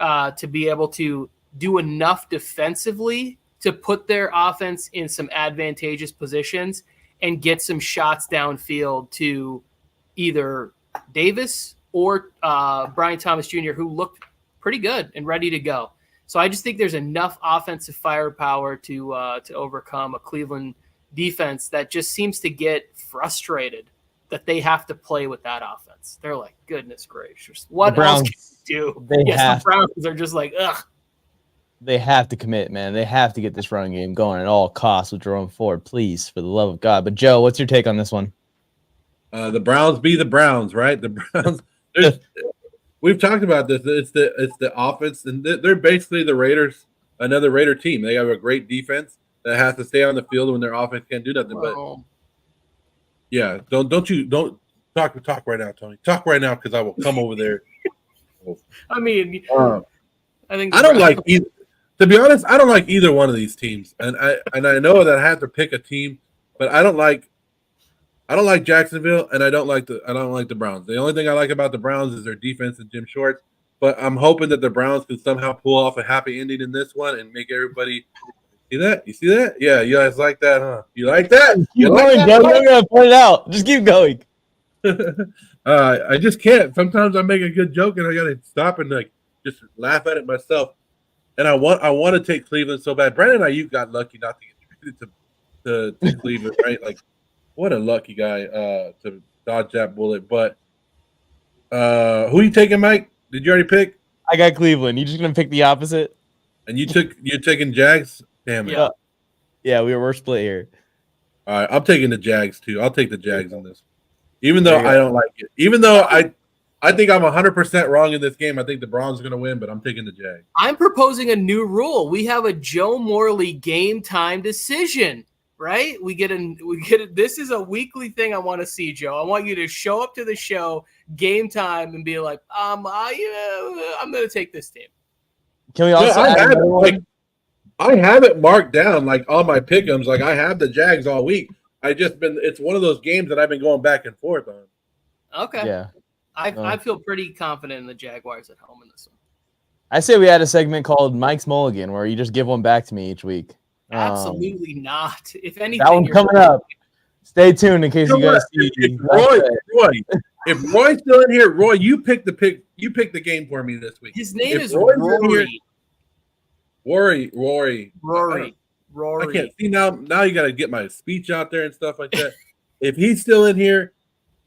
to be able to do enough defensively to put their offense in some advantageous positions and get some shots downfield to either Davis or Brian Thomas Jr., who looked pretty good and ready to go. So I just think there's enough offensive firepower to overcome a Cleveland defense that just seems to get frustrated that they have to play with that offense. They're like, goodness gracious, what else can we do? The Browns are just like, ugh. They have to commit, man. They have to get this running game going at all costs with Jerome Ford, please, for the love of God. But Joe, what's your take on this one? The Browns be the Browns, right? The Browns. We've talked about this. It's the offense, and they're basically the Raiders, another Raider team. They have a great defense that has to stay on the field when their offense can't do nothing. But yeah, don't talk right now, Tony. Talk right now because I will come over there. I mean, I think I don't like either. To be honest, I don't like either one of these teams, and I know that I have to pick a team, but I don't like Jacksonville, and I don't like the Browns. The only thing I like about the Browns is their defense and Jim Shorts. But I'm hoping that the Browns can somehow pull off a happy ending in this one and make everybody. See that? You see that? Yeah, you guys like that, huh? You like that? Keep going, Joe. You're gonna point it out. Just keep going. I just can't. Sometimes I make a good joke and I gotta stop and just laugh at it myself. And I want to take Cleveland so bad. Brandon Ayuk got lucky not to get traded to Cleveland, right? Like, what a lucky guy to dodge that bullet. But who are you taking, Mike? Did you already pick? I got Cleveland. You just gonna pick the opposite? And you're taking Jags? Damn it. Yeah, we're split here. All right, I'm taking the Jags too. I'll take the Jags in this. Even though I don't like it. Even though I think I'm 100% wrong in this game. I think the Browns are going to win, but I'm taking the Jags. I'm proposing a new rule. We have a Joe Morley game time decision, right? We get it. This is a weekly thing I want to see, Joe. I want you to show up to the show game time and be like, I'm going to take this team. Can we also I have it marked down like all my pickems. Like I have the Jags all week. It's one of those games that I've been going back and forth on. Okay. Yeah. I feel pretty confident in the Jaguars at home in this one. I say we had a segment called Mike's Mulligan where you just give one back to me each week. Absolutely not. If anything, that one's coming up. Stay tuned in case you guys see. If Roy's still in here, Roy, you pick the game for me this week. His name is Rory. Rory. I can't see now. Now you got to get my speech out there and stuff like that. If he's still in here,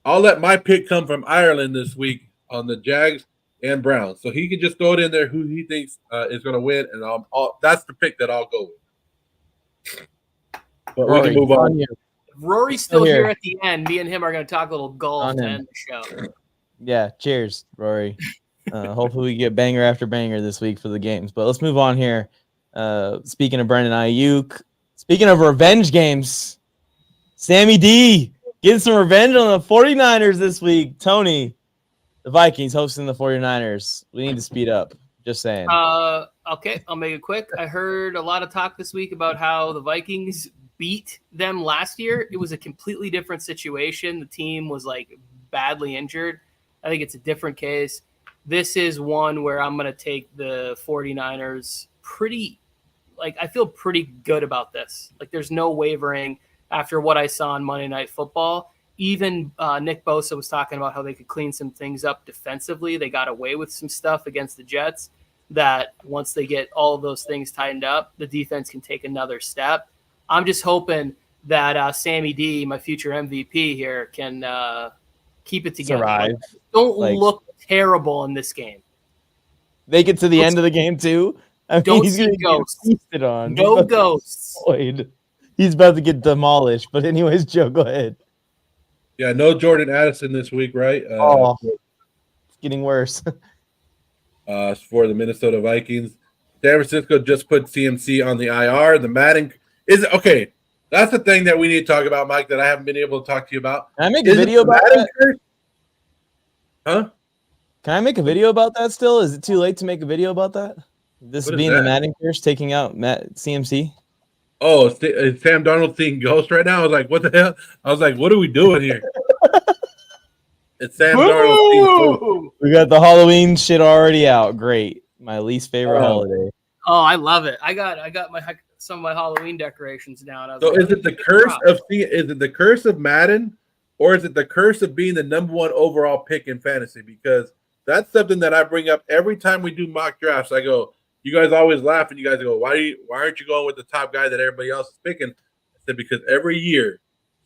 I'll let my pick come from Ireland this week on the Jags and Browns. So he can just throw it in there who he thinks is going to win, and that's the pick that I'll go with. But Rory, we can move on. If Rory's still here at the end, me and him are going to talk a little golf to end the show. Yeah, cheers, Rory. Hopefully we get banger after banger this week for the games. But let's move on here. Speaking of Brandon Ayuk, speaking of revenge games, Sammy D getting some revenge on the 49ers this week. Tony, the Vikings hosting the 49ers. We need to speed up. Just saying. Okay, I'll make it quick. I heard a lot of talk this week about how the Vikings beat them last year. It was a completely different situation. The team was badly injured. I think it's a different case. This is one where I'm going to take the 49ers I feel pretty good about this. There's no wavering. after what I saw on Monday Night Football. Even Nick Bosa was talking about how they could clean some things up defensively. They got away with some stuff against the Jets that once they get all of those things tightened up, the defense can take another step. I'm just hoping that Sammy D, my future MVP here, can keep it together. Survive. Don't look terrible in this game. Make it to the end of the game too. I mean, Don't he's see gonna ghosts. get feasted on. No ghosts. He's about to get demolished. But anyways, Joe, go ahead. Yeah, no Jordan Addison this week, right? It's getting worse. For the Minnesota Vikings. San Francisco just put CMC on the IR. The Madden is okay. That's the thing that we need to talk about, Mike, that I haven't been able to talk to you about. Can I make a video about that? Curse? Huh? Can I make a video about that still? Is it too late to make a video about that? This being the Madden curse, taking out CMC? Oh, is Sam Darnold seeing ghosts right now? I was like, what the hell? I was like, what are we doing here? It's Sam Darnold seeing ghosts. We got the Halloween shit already out. Great. My least favorite holiday. Oh, I love it. I got some of my Halloween decorations down. So is it the curse of Madden, or is it the curse of being the number one overall pick in fantasy? Because that's something that I bring up every time we do mock drafts. I go, you guys always laugh, and you guys go, why aren't you going with the top guy that everybody else is picking? I said, because every year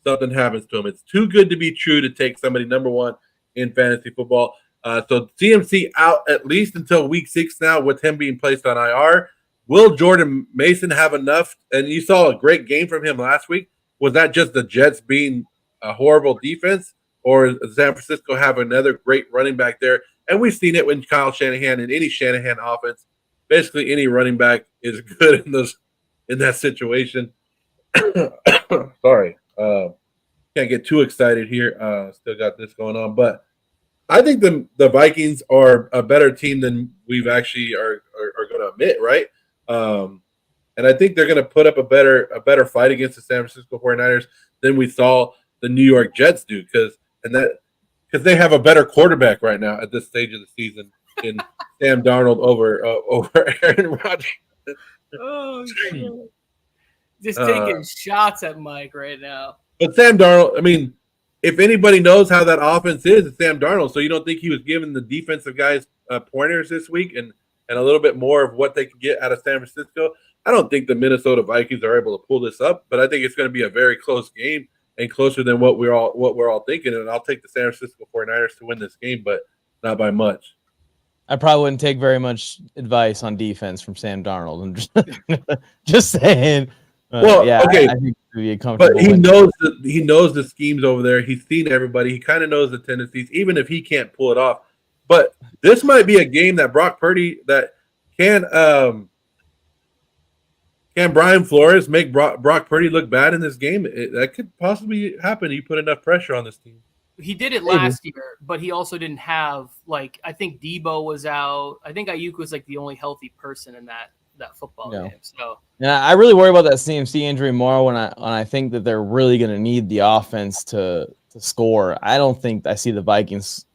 something happens to him. It's too good to be true to take somebody number one in fantasy football. So CMC out at least until week 6 now with him being placed on IR. Will Jordan Mason have enough? And you saw a great game from him last week. Was that just the Jets being a horrible defense, or does San Francisco have another great running back there? And we've seen it when Kyle Shanahan and any Shanahan offense, basically any running back is good in that situation. Sorry. Can't get too excited here. Still got this going on. But I think the Vikings are a better team than we've actually are going to admit, right? And I think they're going to put up a better fight against the San Francisco 49ers than we saw the New York Jets do, because they have a better quarterback right now at this stage of the season in Sam Darnold over Aaron Rodgers. Oh, shit. Just taking shots at Mike right now. But Sam Darnold, I mean, if anybody knows how that offense is, it's Sam Darnold. So you don't think he was giving the defensive guys pointers this week and a little bit more of what they can get out of San Francisco? I don't think the Minnesota Vikings are able to pull this up, but I think it's going to be a very close game and closer than what we're all thinking. And I'll take the San Francisco 49ers to win this game, but not by much. I probably wouldn't take very much advice on defense from Sam Darnold. I'm just saying. Well, yeah, okay, I think it would be a comfortable but he win. knows the schemes over there. He's seen everybody. He kind of knows the tendencies, even if he can't pull it off. But this might be a game that Brock Purdy that can Brian Flores make Brock Purdy look bad in this game? That could possibly happen. He put enough pressure on this team. He did it last year, but he also didn't have, like, I think Debo was out. I think Ayuk was like the only healthy person in that football game. So yeah, I really worry about that CMC injury more when I think that they're really going to need the offense to score. I don't think I see the Vikings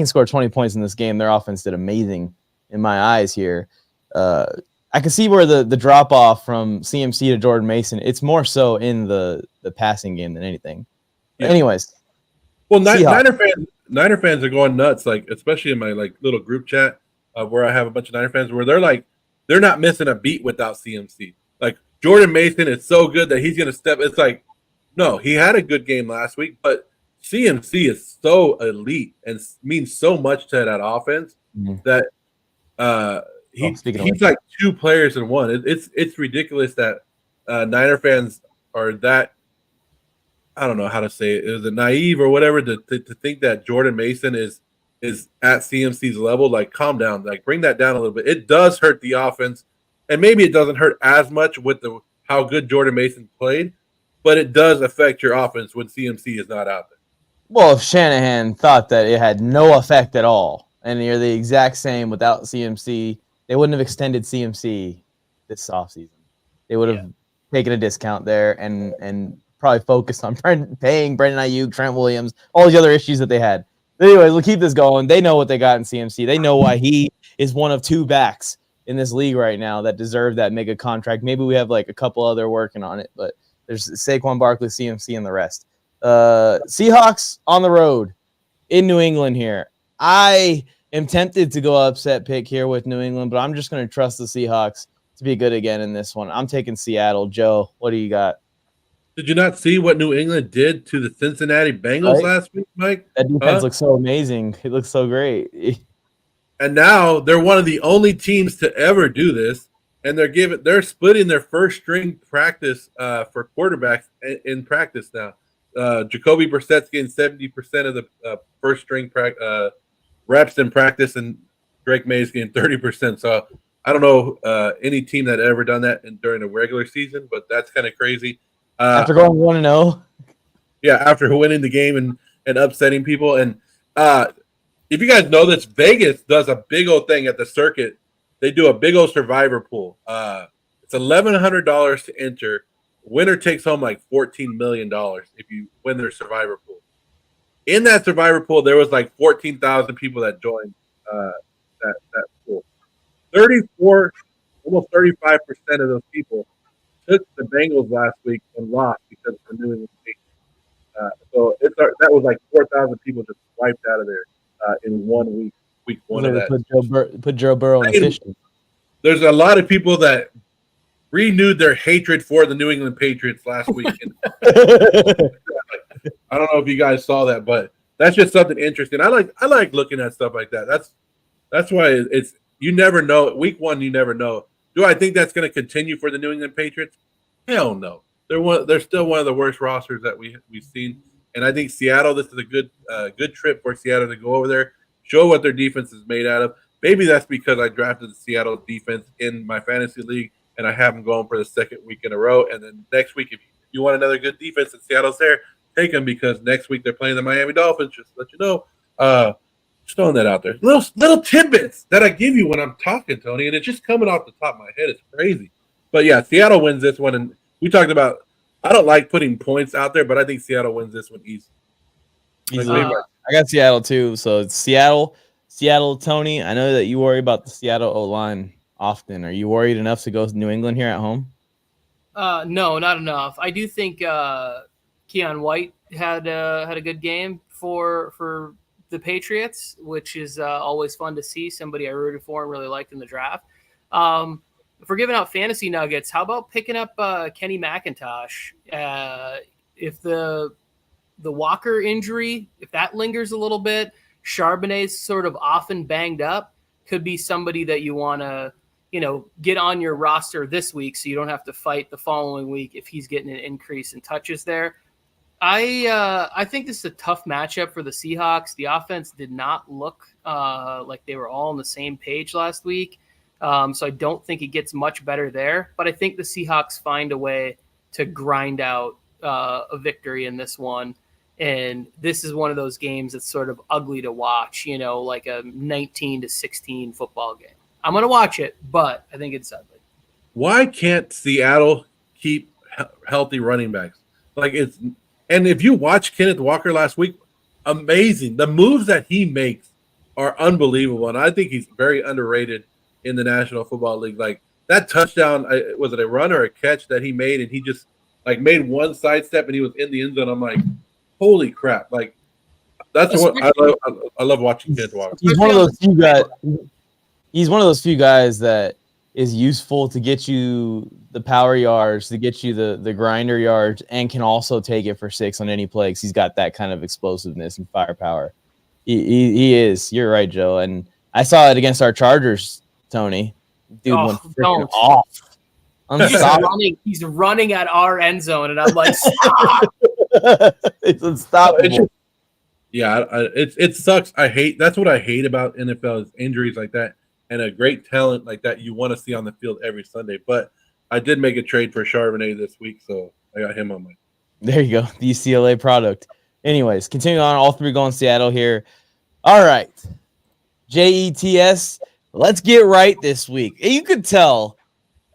scored 20 points in this game. Their offense did amazing in my eyes here. I can see where the drop off from CMC to Jordan Mason. It's more so in the passing game than anything. Yeah. Anyways, well, Niner fans are going nuts. Like, especially in my little group chat where I have a bunch of Niner fans where they're not missing a beat without CMC. Like, Jordan Mason is so good that he's going to step. It's like, no, he had a good game last week, but CMC is so elite and means so much to that offense that he's like two players in one. It's ridiculous that Niner fans are that, I don't know how to say it. Is it naive or whatever to think that Jordan Mason is at CMC's level? Like, calm down. Like, bring that down a little bit. It does hurt the offense, and maybe it doesn't hurt as much with how good Jordan Mason played, but it does affect your offense when CMC is not out there. Well, if Shanahan thought that it had no effect at all, and you're the exact same without CMC, they wouldn't have extended CMC this offseason. They would have taken a discount there and probably focused on paying Brandon Ayuk, Trent Williams, all these other issues that they had. But anyways, we'll keep this going. They know what they got in CMC. They know why he is one of two backs in this league right now that deserve that mega contract. Maybe we have like a couple other working on it, but There's Saquon Barkley, CMC, and the rest. Seahawks on the road in New England here. I am tempted to go upset pick here with New England, but I'm just going to trust the Seahawks to be good again in this one. I'm taking Seattle. Joe, what do you got? Did you not see what New England did to the Cincinnati Bengals last week, Mike? That defense looks so amazing. It looks so great. And now they're one of the only teams to ever do this, and they're splitting their first string practice for quarterbacks in practice now. Jacoby Brissett's getting 70% of the first string reps in practice, and Drake May's getting 30%. So I don't know any team that ever done that during a regular season, but that's kind of crazy. After going 1-0, yeah, after winning the game and upsetting people, and if you guys know this, Vegas does a big old thing at the circuit. They do a big old survivor pool. It's $1,100 to enter. Winner takes home like $14 million if you win their survivor pool. In that survivor pool, there was like 14,000 people that joined that pool. almost 35% of those people took the Bengals last week and lost because of the New England Patriots. So that was like 4,000 people just wiped out of there in 1 week. Week one of that. Put Joe Burrow in the fishing. There's a lot of people that renewed their hatred for the New England Patriots last week. I don't know if you guys saw that, but that's just something interesting. I like looking at stuff like that. That's why it's you never know. Week one, you never know. Do I think that's going to continue for the New England Patriots? Hell no. They're still one of the worst rosters that we've seen. And I think Seattle, this is a good trip for Seattle to go over there, show what their defense is made out of. Maybe that's because I drafted the Seattle defense in my fantasy league, and I have them going for the second week in a row. And then next week, if you want another good defense and Seattle's there, take them because next week they're playing the Miami Dolphins. Just to let you know. Just throwing that out there. Little tidbits that I give you when I'm talking, Tony, and it's just coming off the top of my head. It's crazy. But, yeah, Seattle wins this one. And we talked about I don't like putting points out there, but I think Seattle wins this one easy. I got Seattle too. So it's Seattle, Tony. I know that you worry about the Seattle O-line often. Are you worried enough to go to New England here at home? No, not enough. I do think Keon White had a good game for the Patriots, which is always fun to see. Somebody I rooted for and really liked in the draft. If we're giving out fantasy nuggets, how about picking up Kenny McIntosh? If the Walker injury, if that lingers a little bit, Charbonnet's sort of often banged up, could be somebody that you want to, get on your roster this week so you don't have to fight the following week if he's getting an increase in touches there. I think this is a tough matchup for the Seahawks. The offense did not look like they were all on the same page last week. So I don't think it gets much better there. But I think the Seahawks find a way to grind out a victory in this one. And this is one of those games that's sort of ugly to watch, like a 19-16 football game. I'm going to watch it, but I think it's ugly. Why can't Seattle keep healthy running backs? And if you watch Kenneth Walker last week, amazing. The moves that he makes are unbelievable. And I think he's very underrated in the National Football League. Like that touchdown, was it a run or a catch that he made? And he just made one sidestep and he was in the end zone. I'm like, holy crap. Like that's what I love watching Kenneth Walker. He's one of those few guys. He's one of those few guys that is useful to get you the power yards, to get you the grinder yards, and can also take it for 6 on any play because he's got that kind of explosiveness and firepower. He is. You're right, Joe. And I saw it against our Chargers, Tony. Dude went freaking off. He's running at our end zone, and I'm like, stop. It's unstoppable. It sucks. That's what I hate about NFL is injuries like that. And a great talent like that you want to see on the field every Sunday. But I did make a trade for Charbonnet this week, so I got him on my. There you go, the UCLA product. Anyways, continuing on, all three going Seattle here. All right, JETS, let's get right this week. You could tell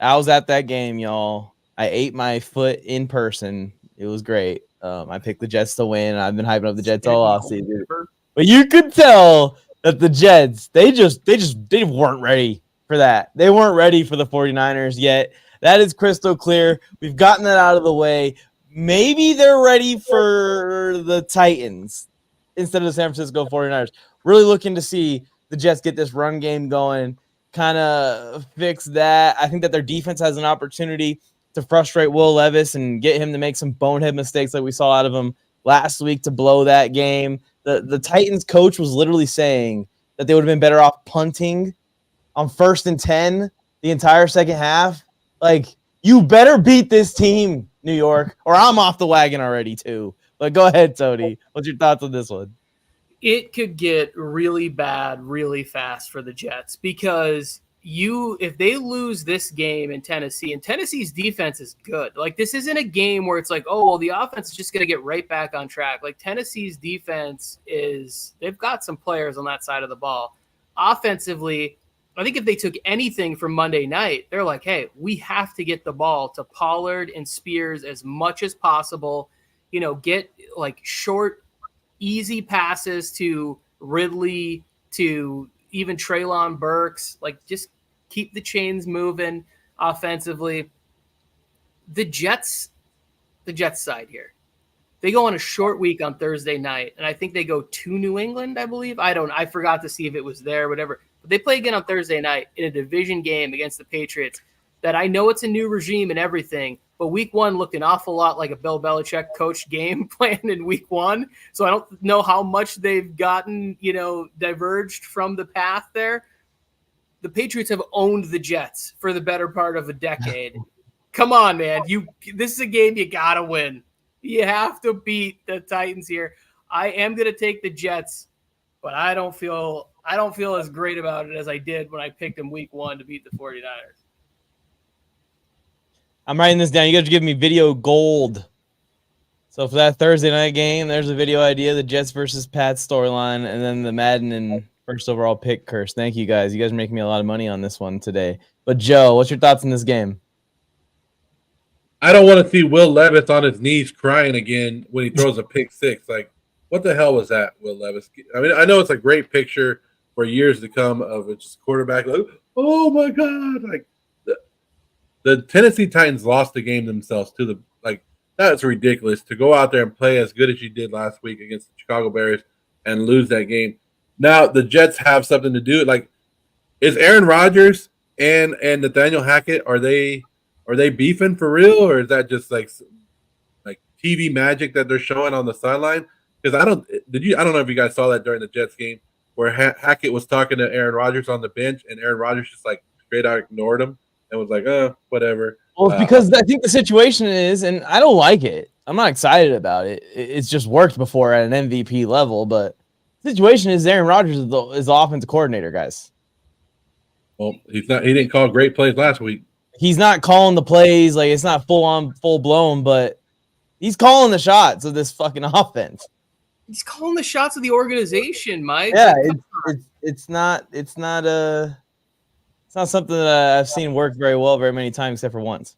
I was at that game, y'all. I ate my foot in person. It was great. I picked the Jets to win. I've been hyping up the Jets all offseason. But you could tell that the Jets, they weren't ready for that. They weren't ready for the 49ers yet. That is crystal clear. We've gotten that out of the way. Maybe they're ready for the Titans instead of the San Francisco 49ers. Really looking to see the Jets get this run game going, kind of fix that. I think that their defense has an opportunity to frustrate Will Levis and get him to make some bonehead mistakes like we saw out of him last week to blow that game. The Titans coach was literally saying that they would have been better off punting on 1st and 10 the entire second half. Like, you better beat this team, New York, or I'm off the wagon already too. But go ahead, Tony. What's your thoughts on this one? It could get really bad really fast for the Jets because if they lose this game in Tennessee, and Tennessee's defense is good. Like, this isn't a game where it's like, oh, well, the offense is just going to get right back on track. Like, Tennessee's defense they've got some players on that side of the ball. Offensively, I think if they took anything from Monday night, they're like, hey, we have to get the ball to Pollard and Spears as much as possible. Get like short, easy passes to Ridley, to even Treylon Burks. Like, just keep the chains moving offensively. The Jets side here. They go on a short week on Thursday night, and I think they go to New England, I believe. I forgot to see if it was there, whatever. But they play again on Thursday night in a division game against the Patriots that I know it's a new regime and everything, but week one looked an awful lot like a Bill Belichick coached game plan in week one. So I don't know how much they've gotten, diverged from the path there. The Patriots have owned the Jets for the better part of a decade. Come on, man. This is a game you got to win. You have to beat the Titans here. I am going to take the Jets, but I don't feel as great about it as I did when I picked them week one to beat the 49ers. I'm writing this down. You guys are giving me video gold. So for that Thursday night game, there's a video idea, the Jets versus Pats storyline, and then the Madden and first overall pick curse. Thank you guys. You guys are making me a lot of money on this one today. But Joe, what's your thoughts on this game? I don't want to see Will Levis on his knees crying again when he throws a pick six. Like, what the hell was that, Will Levis? I mean, I know it's a great picture for years to come of a just quarterback. Like, oh my God! Like, the Tennessee Titans lost the game themselves to that's ridiculous to go out there and play as good as you did last week against the Chicago Bears and lose that game. Now the Jets have something to do. Like, is Aaron Rodgers and Nathaniel Hackett, are they beefing for real, or is that just like TV magic that they're showing on the sideline? Because I don't know if you guys saw that during the Jets game where Hackett was talking to Aaron Rodgers on the bench, and Aaron Rodgers just like straight out ignored him and was like, whatever. Well, it's because I think the situation is, and I don't like it. I'm not excited about it. It's just worked before at an MVP level, but the situation is Aaron Rodgers is the offensive coordinator, guys. Well, he's not. He didn't call great plays last week. He's not calling the plays. Like, it's not full blown, but he's calling the shots of this fucking offense. He's calling the shots of the organization, Mike. Yeah, it's not something that I've seen work very well very many times except for once.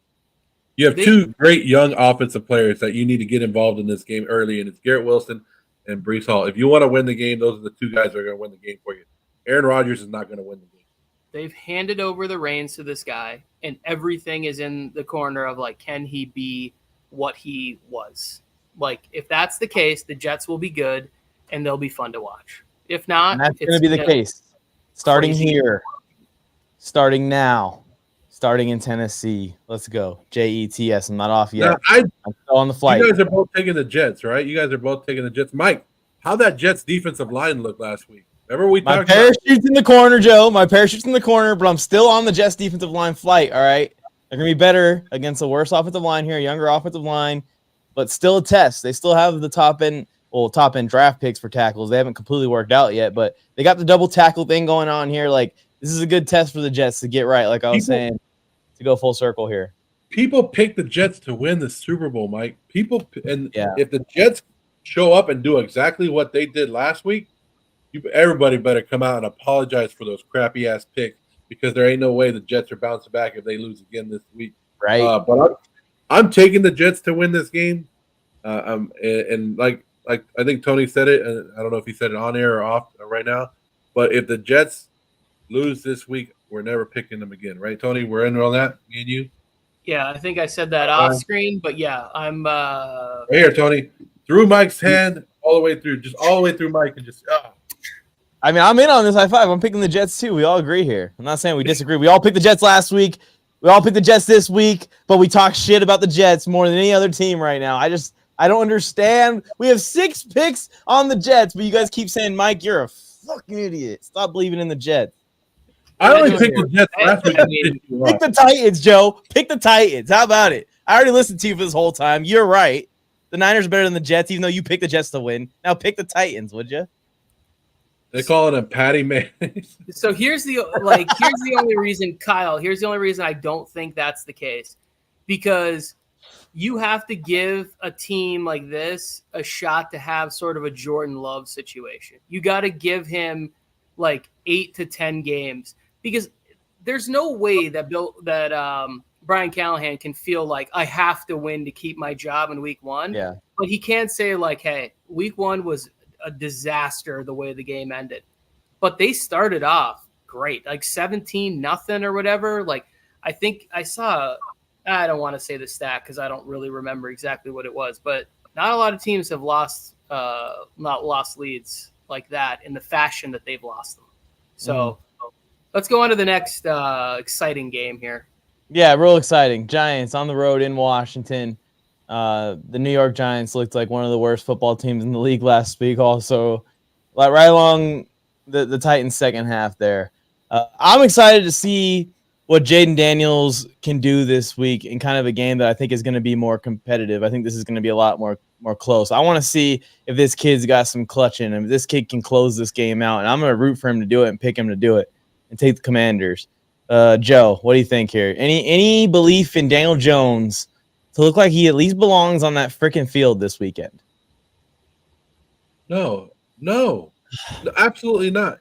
You have two great young offensive players that you need to get involved in this game early, and it's Garrett Wilson and Breece Hall. If you want to win the game, those are the two guys that are going to win the game for you. Aaron Rodgers is not going to win the game. They've handed over the reins to this guy, and everything is in the corner of, like, can he be what he was? Like, if that's the case, the Jets will be good, and they'll be fun to watch. If not, that's going to be the case. Starting here. Starting now. Starting in Tennessee. Let's go. JETS. I'm not off yet. I'm still on the flight. You guys are both taking the Jets, right? You guys are both taking the Jets. Mike, how'd that Jets defensive line look last week? Remember we talked about my parachute's in the corner, Joe. My parachute's in the corner, but I'm still on the Jets defensive line flight, all right? They're going to be better against a worse offensive line here, a younger offensive line, but still a test. They still have the top-end draft picks for tackles. They haven't completely worked out yet, but they got the double tackle thing going on here. Like, this is a good test for the Jets to get right, like I was saying, to go full circle here. People pick the Jets to win the Super Bowl, Mike. If the Jets show up and do exactly what they did last week, everybody better come out and apologize for those crappy-ass picks because there ain't no way the Jets are bouncing back if they lose again this week. Right. But I'm taking the Jets to win this game. And like I think Tony said it, and I don't know if he said it on air or off right now, but if the Jets lose this week, we're never picking them again. Right, Tony? We're in on that, me and you? Yeah, I think I said that off screen, but yeah, I'm right here, Tony. Through Mike's hand, all the way through, just all the way through Mike, and just. I mean, I'm in on this high five. I'm picking the Jets too. We all agree here. I'm not saying we disagree. We all picked the Jets last week. We all picked the Jets this week, but we talk shit about the Jets more than any other team right now. I don't understand. We have 6 picks on the Jets, but you guys keep saying, Mike, you're a fucking idiot. Stop believing in the Jets. I only picked the Jets last week. Pick the Titans, Joe. Pick the Titans. How about it? I already listened to you for this whole time. You're right. The Niners are better than the Jets, even though you picked the Jets to win. Now pick the Titans, would you? They call it a patty mayonnaise. So here's the only reason, Kyle. Here's the only reason I don't think that's the case, because you have to give a team like this a shot to have sort of a Jordan Love situation. You got to give him like 8 to 10 games, because there's no way that Brian Callahan can feel like I have to win to keep my job in week 1. Yeah, but he can't say like, hey, week 1 was a disaster the way the game ended, but they started off great, like 17-0 or whatever. Like, I think I saw, I don't want to say the stat because I don't really remember exactly what it was, but not a lot of teams have not lost leads like that in the fashion that they've lost them. So let's go on to the next exciting game here. Yeah, real exciting. Giants on the road in Washington. The New York Giants looked like one of the worst football teams in the league last week. Also, like right along the Titans' second half there. I'm excited to see what Jaden Daniels can do this week in kind of a game that I think is going to be more competitive. I think this is going to be a lot more close. I want to see if this kid's got some clutch in him, if this kid can close this game out, and I'm going to root for him to do it and pick him to do it and take the Commanders. Joe, what do you think here? Any belief in Daniel Jones to look like he at least belongs on that freaking field this weekend? No, absolutely not.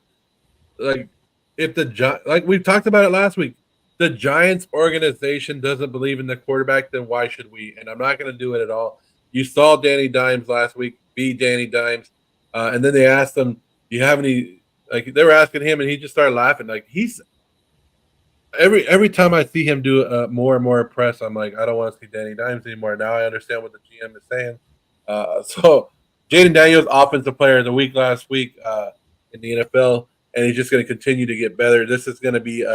Like, if like we've talked about it last week, the Giants organization doesn't believe in the quarterback, then why should we? And I'm not going to do it at all. You saw Danny Dimes last week be Danny Dimes, and then they asked him, "Do you have any?" Like, they were asking him, and he just started laughing. Like, he's every time I see him do more and more press, I'm like, I don't want to see Danny Dimes anymore. Now I understand what the GM is saying. So Jaden Daniels, offensive player of the week last week in the NFL, and he's just going to continue to get better. This is going to be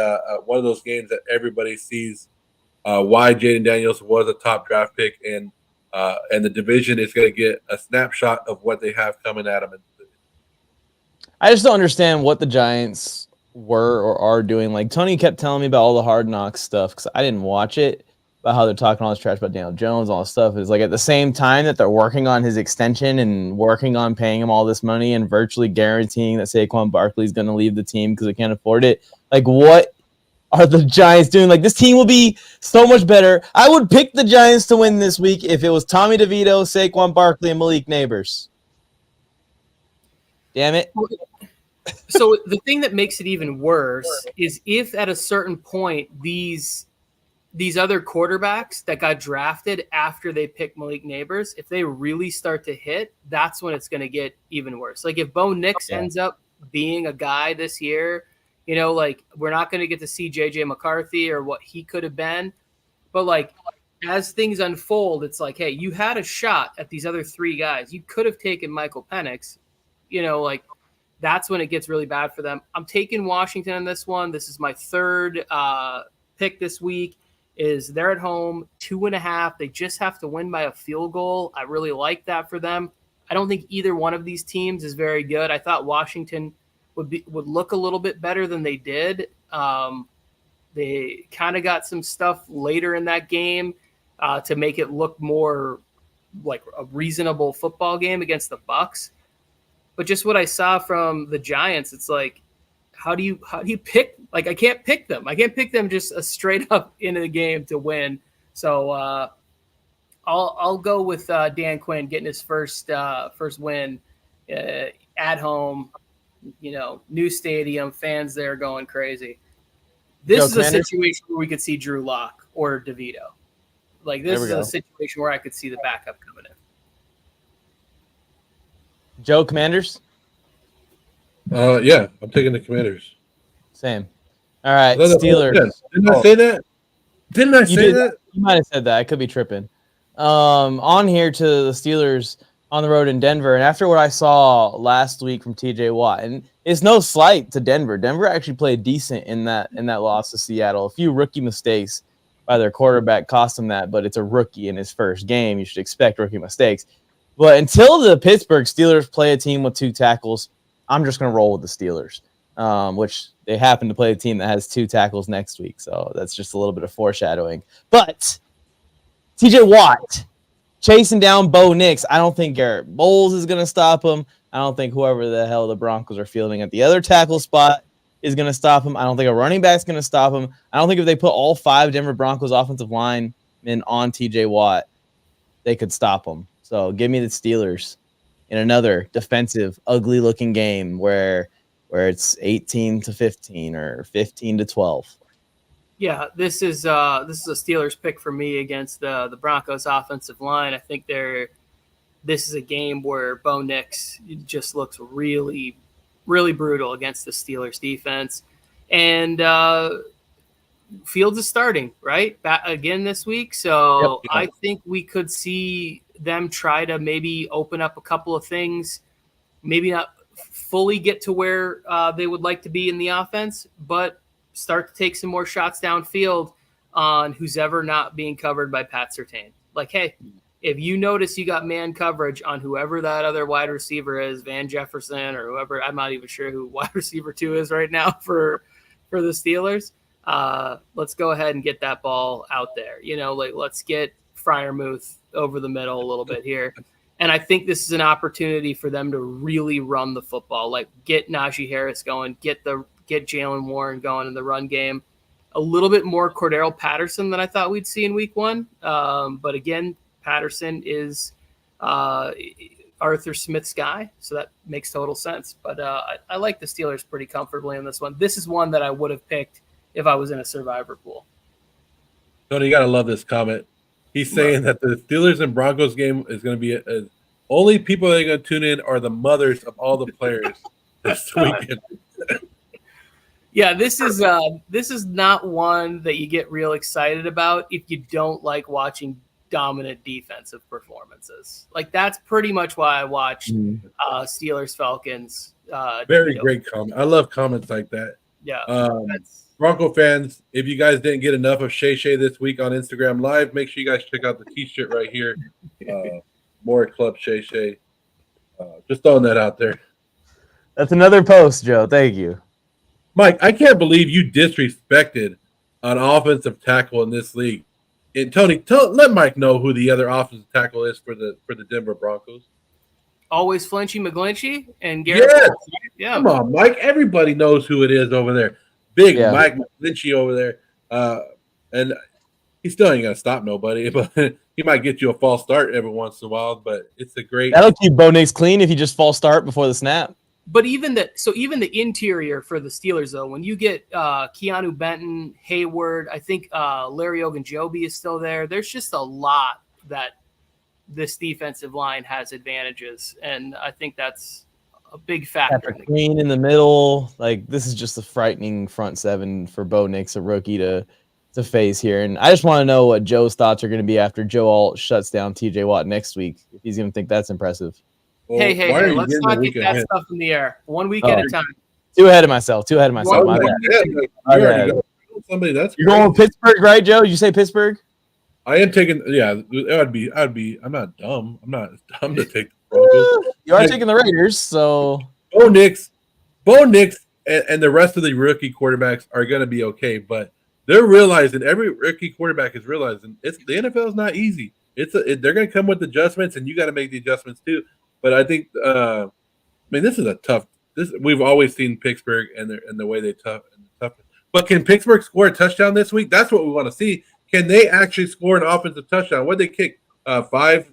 one of those games that everybody sees why Jaden Daniels was a top draft pick, and the division is going to get a snapshot of what they have coming at them. I just don't understand what the Giants were or are doing. Like, Tony kept telling me about all the Hard Knocks stuff because I didn't watch it, about how they're talking all this trash about Daniel Jones, all this stuff. Is like at the same time that they're working on his extension and working on paying him all this money and virtually guaranteeing that Saquon Barkley is going to leave the team because they can't afford it. Like, what are the Giants doing? Like, this team will be so much better. I would pick the Giants to win this week if it was Tommy DeVito, Saquon Barkley, and Malik Neighbors. Damn it. So the thing that makes it even worse is if at a certain point these other quarterbacks that got drafted after they pick Malik Neighbors, if they really start to hit, that's when it's going to get even worse. Like, if Bo Nix ends up being a guy this year, you know, like, we're not going to get to see J.J. McCarthy or what he could have been. But, like, as things unfold, it's like, hey, you had a shot at these other 3 guys. You could have taken Michael Penix, you know, like, that's when it gets really bad for them. I'm taking Washington in this one. This is my third pick this week. Is they're at home, 2.5. They just have to win by a field goal. I really like that for them. I don't think either one of these teams is very good. I thought Washington would look a little bit better than they did. They kind of got some stuff later in that game to make it look more like a reasonable football game against the Bucs. But just what I saw from the Giants, it's like, how do you pick? Like, I can't pick them. I can't pick them just a straight up into the game to win. So I'll go with Dan Quinn getting his first win at home. You know, new stadium, fans there going crazy. This is a situation where we could see Drew Lock or DeVito. Like, this is a situation where I could see the backup coming in. Joe, Commanders? Yeah, I'm taking the Commanders. Same. All right, Steelers. Didn't I say that? Didn't I say that? You might have said that. I could be tripping. On here to the Steelers on the road in Denver, and after what I saw last week from TJ Watt, and it's no slight to Denver. Denver actually played decent in that loss to Seattle. A few rookie mistakes by their quarterback cost him that, but it's a rookie in his first game. You should expect rookie mistakes. But until the Pittsburgh Steelers play a team with 2 tackles, I'm just going to roll with the Steelers, which they happen to play a team that has 2 tackles next week. So that's just a little bit of foreshadowing. But TJ Watt chasing down Bo Nix. I don't think Garrett Bowles is going to stop him. I don't think whoever the hell the Broncos are fielding at the other tackle spot is going to stop him. I don't think a running back is going to stop him. I don't think if they put all 5 Denver Broncos offensive linemen on TJ Watt, they could stop him. So give me the Steelers in another defensive, ugly-looking game where it's 18-15 or 15-12. Yeah, this is a Steelers pick for me against the Broncos offensive line. I think this is a game where Bo Nix just looks really, really brutal against the Steelers defense. And Fields is starting, right? Back again this week. So yep. I think we could see them try to maybe open up a couple of things, maybe not fully get to where they would like to be in the offense, but start to take some more shots downfield on who's ever not being covered by Pat Surtain. Like, hey, if you notice you got man coverage on whoever that other wide receiver is, Van Jefferson or whoever, I'm not even sure who wide receiver 2 is right now for the Steelers. Let's go ahead and get that ball out there. Let's get Freiermuth over the middle a little bit here. And I think this is an opportunity for them to really run the football, like get Najee Harris going, get Jalen Warren going in the run game. A little bit more Cordero Patterson than I thought we'd see in week 1. But again, Patterson is Arthur Smith's guy, so that makes total sense. But I like the Steelers pretty comfortably in this one. This is one that I would have picked if I was in a survivor pool. Tony, you got to love this comment. He's saying that the Steelers and Broncos game is going to be only people that are going to tune in are the mothers of all the players this weekend. Yeah, this is not one that you get real excited about if you don't like watching dominant defensive performances. Like that's pretty much why I watched Steelers Falcons. Very great comment. I love comments like that. Yeah. Bronco fans, if you guys didn't get enough of Shay Shay this week on Instagram Live, make sure you guys check out the T-shirt right here. More Club Shay Shay. Just throwing that out there. That's another post, Joe. Thank you. Mike, I can't believe you disrespected an offensive tackle in this league. And Tony, let Mike know who the other offensive tackle is for the Denver Broncos. Always Flinchy McGlinchey and Garrett. Yes. Bowles, right? Yeah. Come on, Mike. Everybody knows who it is over there. Big Mike McGlinchey over there. And he still ain't going to stop nobody, but he might get you a false start every once in a while. But it's a great. That'll keep Bo Nix clean if you just false start before the snap. But even the interior for the Steelers, though, when you get Keanu Benton, Hayward, I think Larry Ogunjobi is still there. There's just a lot that this defensive line has advantages, and I think that's a big factor. Patrick Queen in the middle, like this is just a frightening front seven for Bo Nix, a rookie to face here. And I just want to know what Joe's thoughts are going to be after Joe Alt shuts down TJ Watt next week. If he's going to think that's impressive. Well, hey, let's not get that stuff in the air. 1 week at a time. Too ahead of myself. My bad. Somebody You're going with Pittsburgh, right, Joe? Did you say Pittsburgh? I am taking. Yeah, I'd be. I'm not dumb. I'm not dumb to take the Broncos. You are taking the Raiders, so Bo Nix, and the rest of the rookie quarterbacks are going to be okay. But they're realizing every rookie quarterback is realizing the NFL is not easy. They're going to come with adjustments, and you got to make the adjustments too. But I think, this is a tough. We've always seen Pittsburgh and the way they tough. But can Pittsburgh score a touchdown this week? That's what we want to see. Can they actually score an offensive touchdown? What did they kick? 5-6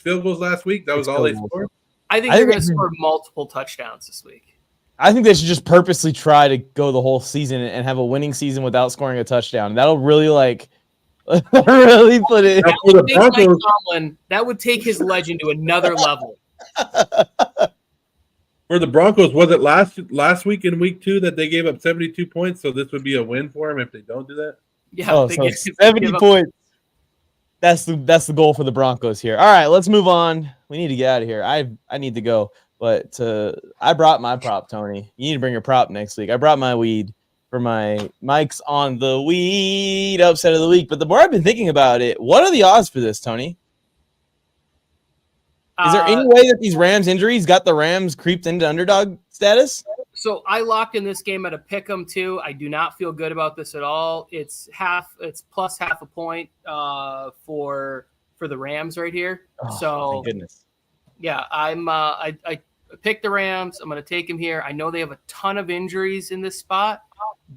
field goals last week. That was all they scored. I think they're going to score multiple touchdowns this week. I think they should just purposely try to go the whole season and have a winning season without scoring a touchdown. That'll really really put it. For the Broncos, Tomlin, that would take his legend to another level. For the Broncos, was it last week in week 2 that they gave up 72 points? So this would be a win for them if they don't do that. Yeah, so 70 points. That's the goal for the Broncos here. All right, let's move on. We need to get out of here. I need to go, but I brought my prop, Tony. You need to bring your prop next week. I brought my weed for my Mike's on the weed upset of the week. But the more I've been thinking about it, what are the odds for this, Tony? Is there any way that these Rams injuries got the Rams creeped into underdog status? So I locked in this game at a pick'em too. I do not feel good about this at all. It's plus half a point for the Rams right here. Oh, so my goodness. Yeah, I picked the Rams. I'm going to take them here. I know they have a ton of injuries in this spot,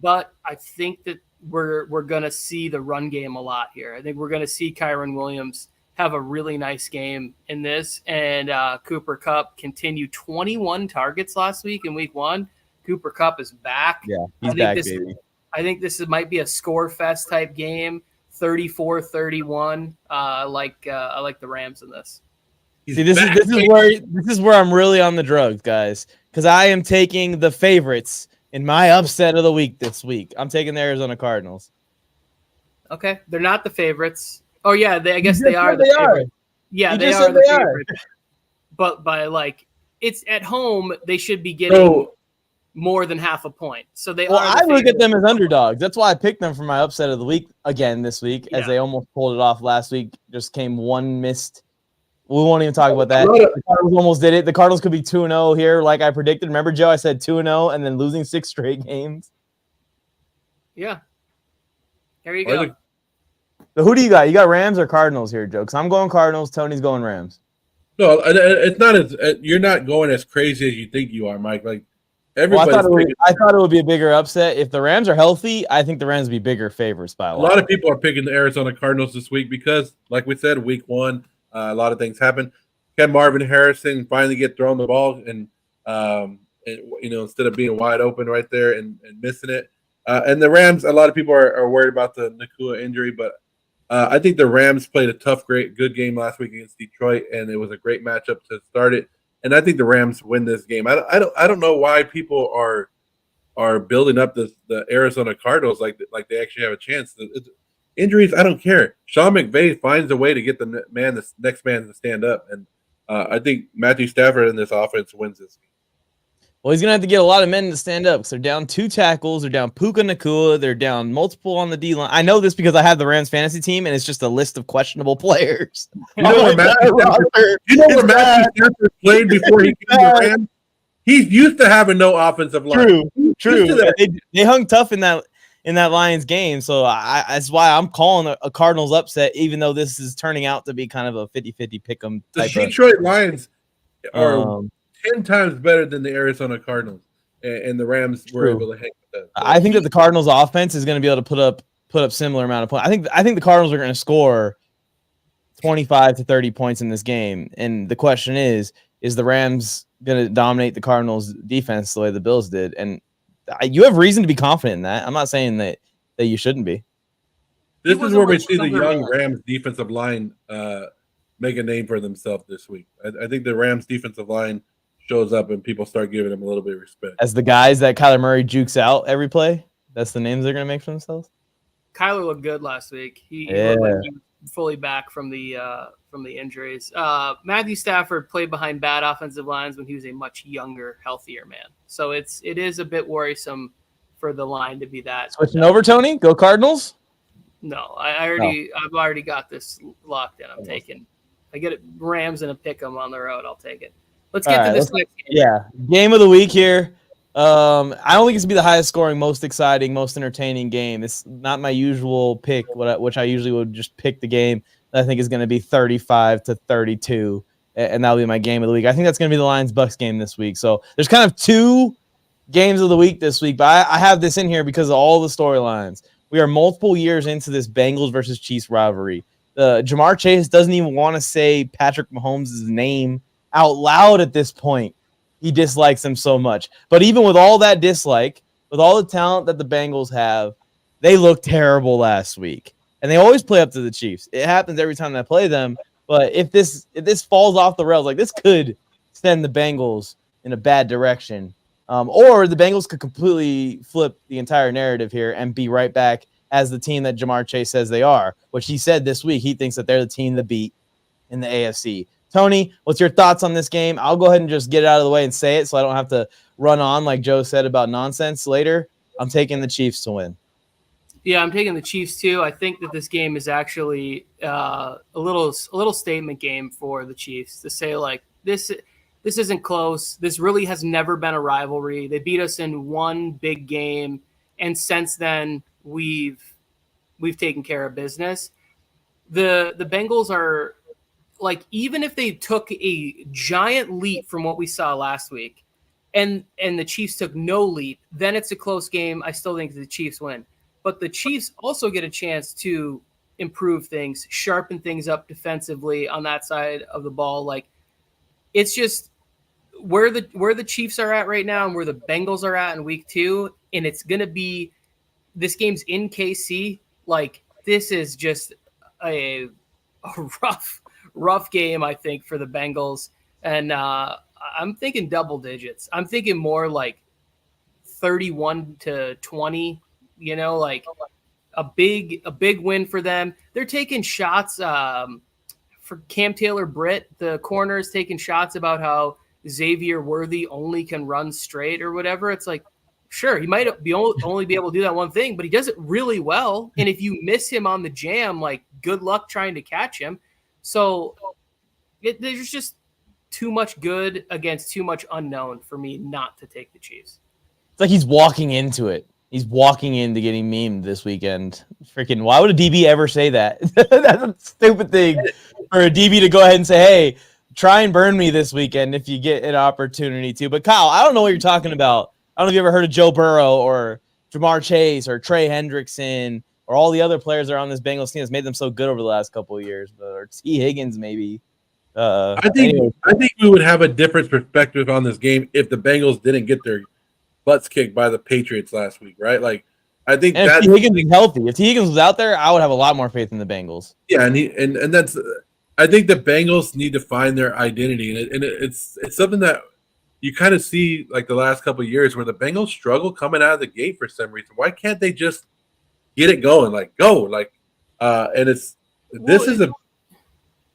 but I think that we're going to see the run game a lot here. I think we're going to see Kyron Williams have a really nice game in this, and Cooper Kupp continue 21 targets last week in week 1. Cooper Kupp is back. Yeah, he's back, baby. I think this might be a score fest type game, 34-31. I like the Rams in this. See, this is where I'm really on the drugs, guys, because I am taking the favorites in my upset of the week this week. I'm taking the Arizona Cardinals. Okay, they're not the favorites. Oh yeah, I guess they are. They are. Yeah, they are the favorites. But by it's at home, they should be getting more than half a point. So they are. Well, I look at them as underdogs. That's why I picked them for my upset of the week again this week, as they almost pulled it off last week. Just came one missed. We won't even talk about that. The Cardinals almost did it. The Cardinals could be 2-0 here, like I predicted. Remember, Joe? I said 2-0 and then losing 6 straight games. Yeah. There you go. So who do you got? You got Rams or Cardinals here, Joe? Because I'm going Cardinals. Tony's going Rams. No, it's not as you're not going as crazy as you think you are, Mike. Like everybody. I thought it would be a bigger upset. If the Rams are healthy, I think the Rams would be bigger favorites by a lot. A lot of people are picking the Arizona Cardinals this week because, like we said, week 1, a lot of things happen. Can Marvin Harrison finally get thrown the ball and instead of being wide open right there and missing it? And the Rams, a lot of people are worried about the Nakua injury, but I think the Rams played a tough, good game last week against Detroit, and it was a great matchup to start it. And I think the Rams win this game. I don't know why people are building up the Arizona Cardinals like they actually have a chance. Injuries, I don't care. Sean McVay finds a way to get the next man to stand up, and I think Matthew Stafford in this offense wins this game. Well, he's going to have to get a lot of men to stand up because they're down 2 tackles. They're down Puka Nakua. They're down multiple on the D-line. I know this because I have the Rams fantasy team, and it's just a list of questionable players. You know where Matthew Stafford played before he came to the Rams? He's used to having no offensive line. True. They hung tough in that Lions game, so that's why I'm calling a Cardinals upset, even though this is turning out to be kind of a 50-50 pick-em type. The Detroit Lions are 10 times better than the Arizona Cardinals, and the Rams were able to hang with that. I think that the Cardinals offense is going to be able to put up similar amount of points. I think the Cardinals are going to score 25 to 30 points in this game, and the question is the Rams going to dominate the Cardinals defense the way the Bills did? And you have reason to be confident in that. I'm not saying that you shouldn't be. This is where we see the young Rams defensive line make a name for themselves this week. I think the Rams defensive line shows up and people start giving them a little bit of respect. As the guys that Kyler Murray jukes out every play, that's the names they're going to make for themselves. Kyler looked good last week. He looked like he was fully back from the injuries. Matthew Stafford played behind bad offensive lines when he was a much younger, healthier man. So it is a bit worrisome for the line to be that. Switching over, Tony? Go Cardinals? No, I've already got this locked in. I'm taking. I get it. Rams and a pick 'em on the road. I'll take it. Let's get to this next game. Yeah, game of the week here. I don't think it's gonna be the highest scoring, most exciting, most entertaining game. It's not my usual pick, which I usually would just pick the game that I think is going to be 35-32, and that'll be my game of the week. I think that's going to be the Lions-Bucks game this week. So there's kind of 2 games of the week this week, but I have this in here because of all the storylines. We are multiple years into this Bengals versus Chiefs rivalry. Jamar Chase doesn't even want to say Patrick Mahomes' name out loud at this point. He dislikes him so much. But even with all that dislike, with all the talent that the Bengals have, they looked terrible last week. And they always play up to the Chiefs. It happens every time they play them. But if this falls off the rails, like this could send the Bengals in a bad direction. Or the Bengals could completely flip the entire narrative here and be right back as the team that Jamar Chase says they are, which he said this week. He thinks that they're the team to beat in the AFC. Tony, what's your thoughts on this game? I'll go ahead and just get it out of the way and say it so I don't have to run on like Joe said about nonsense later. I'm taking the Chiefs to win. Yeah, I'm taking the Chiefs too. I think that this game is actually a little statement game for the Chiefs to say like this isn't close. This really has never been a rivalry. They beat us in one big game, and since then we've taken care of business. The Bengals are like, even if they took a giant leap from what we saw last week, and the Chiefs took no leap, then it's a close game. I still think the Chiefs win. But the Chiefs also get a chance to improve things, sharpen things up defensively on that side of the ball. Like, it's just where the Chiefs are at right now and where the Bengals are at in week 2. And it's going to be, this game's in KC. Like, this is just a rough game, I think, for the Bengals. And I'm thinking double digits. I'm thinking more like 31-20. You know, like a big win for them. They're taking shots for Cam Taylor-Britt. The corner is taking shots about how Xavier Worthy only can run straight or whatever. It's like, sure, he might only be able to do that one thing, but he does it really well. And if you miss him on the jam, like, good luck trying to catch him. So there's just too much good against too much unknown for me not to take the Chiefs. It's like he's walking into it. He's walking into getting memed this weekend. Freaking, why would a DB ever say that? That's a stupid thing for a DB to go ahead and say, hey, try and burn me this weekend if you get an opportunity to. But Kyle, I don't know what you're talking about. I don't know if you ever heard of Joe Burrow or Jamar Chase or Trey Hendrickson or all the other players that are on this Bengals team that's made them so good over the last couple of years. Or T. Higgins, maybe. I think we would have a different perspective on this game if the Bengals didn't get their butts kicked by the Patriots last week, right? Like, I think and if T. Higgins is healthy. If T. Higgins was out there, I would have a lot more faith in the Bengals. Yeah, and that's, I think the Bengals need to find their identity, and it's something that you kind of see like the last couple of years where the Bengals struggle coming out of the gate for some reason. Why can't they just get it going? Like, go, like, and it's this is a.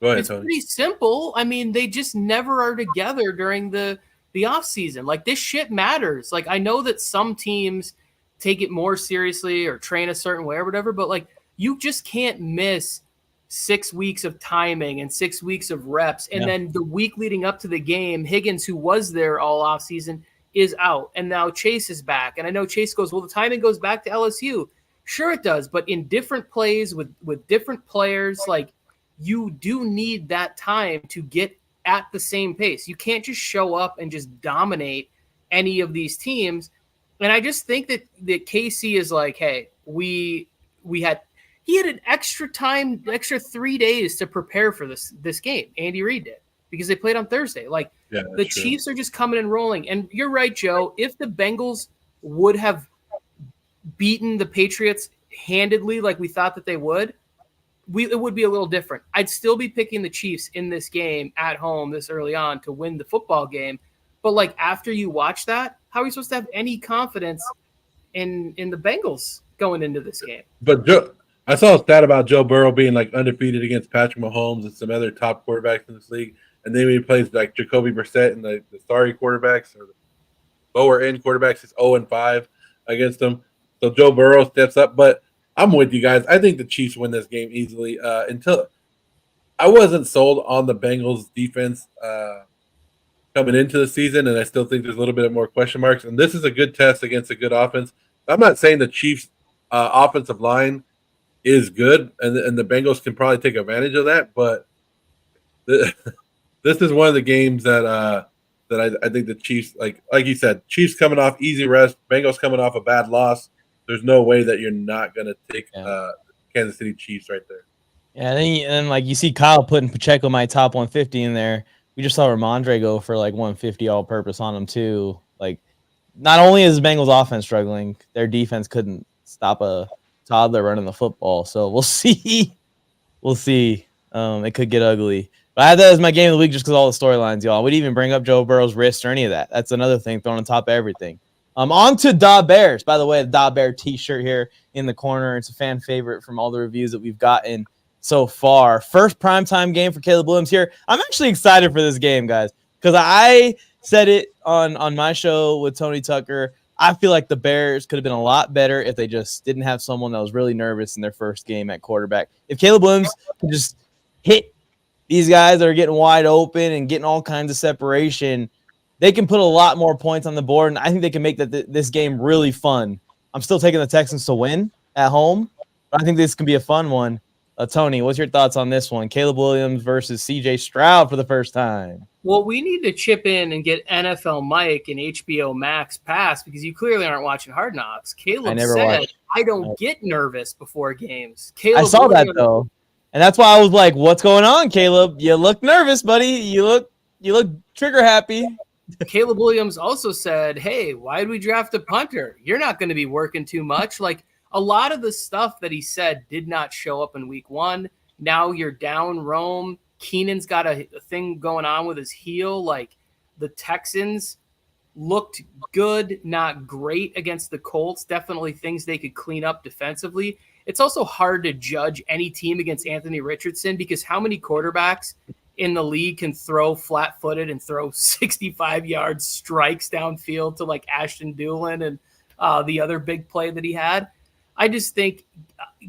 Go ahead, it's Tony. Pretty simple. I mean, they just never are together during the off season. Like, this shit matters. Like, I know that some teams take it more seriously or train a certain way or whatever, but like, you just can't miss 6 weeks of timing and 6 weeks of reps. And then the week leading up to the game, Higgins, who was there all off season, is out. And now Chase is back. And I know Chase goes, well, the timing goes back to LSU. Sure it does. But in different plays with different players, like, you do need that time to get at the same pace. You can't just show up and just dominate any of these teams. And I just think that KC is like, hey, he had an extra 3 days to prepare for this game. Andy Reid did, because they played on Thursday. Like, the Chiefs are just coming and rolling. And you're right, Joe. If the Bengals would have beaten the Patriots handedly like we thought that they would, it would be a little different. I'd still be picking the Chiefs in this game at home this early on to win the football game. But like, after you watch that, how are you supposed to have any confidence in the Bengals going into this game? But I saw a stat about Joe Burrow being like undefeated against Patrick Mahomes and some other top quarterbacks in this league. And then when he plays like Jacoby Brissett and the starry quarterbacks or the lower end quarterbacks, it's 0-5 against them. So Joe Burrow steps up. But I'm with you guys. I think the Chiefs win this game easily. Until I wasn't sold on the Bengals defense coming into the season, and I still think there's a little bit more question marks. And this is a good test against a good offense. I'm not saying the Chiefs' offensive line is good, and the Bengals can probably take advantage of that. But this is one of the games that I think the Chiefs, like you said, Chiefs coming off easy rest, Bengals coming off a bad loss. There's no way that you're not going to take Kansas City Chiefs right there. Yeah, and like you see Kyle putting Pacheco my top 150 in there. We just saw Ramondre go for like 150 all-purpose on him too. Like, not only is the Bengals offense struggling, their defense couldn't stop a toddler running the football. So we'll see. We'll see. It could get ugly. But I had that as my game of the week just because all the storylines, y'all. We didn't even bring up Joe Burrow's wrist or any of that. That's another thing thrown on top of everything. On to Da Bears. By the way, the Da Bear t-shirt here in the corner. It's a fan favorite from all the reviews that we've gotten so far. First primetime game for Caleb Williams here. I'm actually excited for this game, guys, because I said it on my show with Tony Tucker. I feel like the Bears could have been a lot better if they just didn't have someone that was really nervous in their first game at quarterback. If Caleb Williams could just hit these guys that are getting wide open and getting all kinds of separation, they can put a lot more points on the board, and I think they can make this game really fun. I'm still taking the Texans to win at home, but I think this can be a fun one. Tony, what's your thoughts on this one? Caleb Williams versus CJ Stroud for the first time. Well, we need to chip in and get NFLMike and HBO Max pass because you clearly aren't watching Hard Knocks. Caleb said, I don't get nervous before games. Caleb I saw that, though. And that's why I was like, what's going on, Caleb? You look nervous, buddy. You look trigger happy. Caleb Williams also said, hey, why did we draft a punter? You're not going to be working too much. Like, a lot of the stuff that he said did not show up in week one. Now you're down Rome. Keenan's got a thing going on with his heel. Like, the Texans looked good, not great against the Colts. Definitely things they could clean up defensively. It's also hard to judge any team against Anthony Richardson because how many quarterbacks in the league can throw flat-footed and throw 65-yard strikes downfield to like Ashton Doolin and the other big play that he had? I just think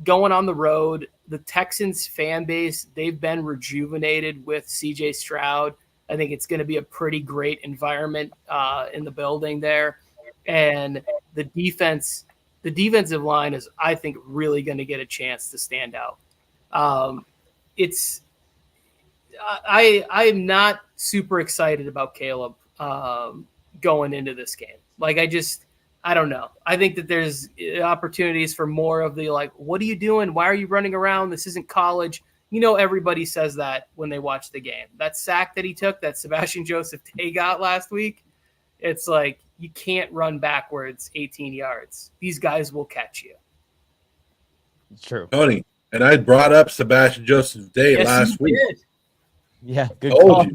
going on the road, the Texans fan base, they've been rejuvenated with CJ Stroud. I think it's going to be a pretty great environment in the building there. And the defensive line is, I think, really going to get a chance to stand out. I'm not super excited about Caleb going into this game. Like, I don't know. I think that there's opportunities for more of the, like, what are you doing? Why are you running around? This isn't college. You know, everybody says that when they watch the game. That sack that he took, that Sebastian Joseph Day got last week, it's like you can't run backwards 18 yards. These guys will catch you. It's true. Tony, and I brought up Sebastian Joseph Day last week. Did. Yeah, good call.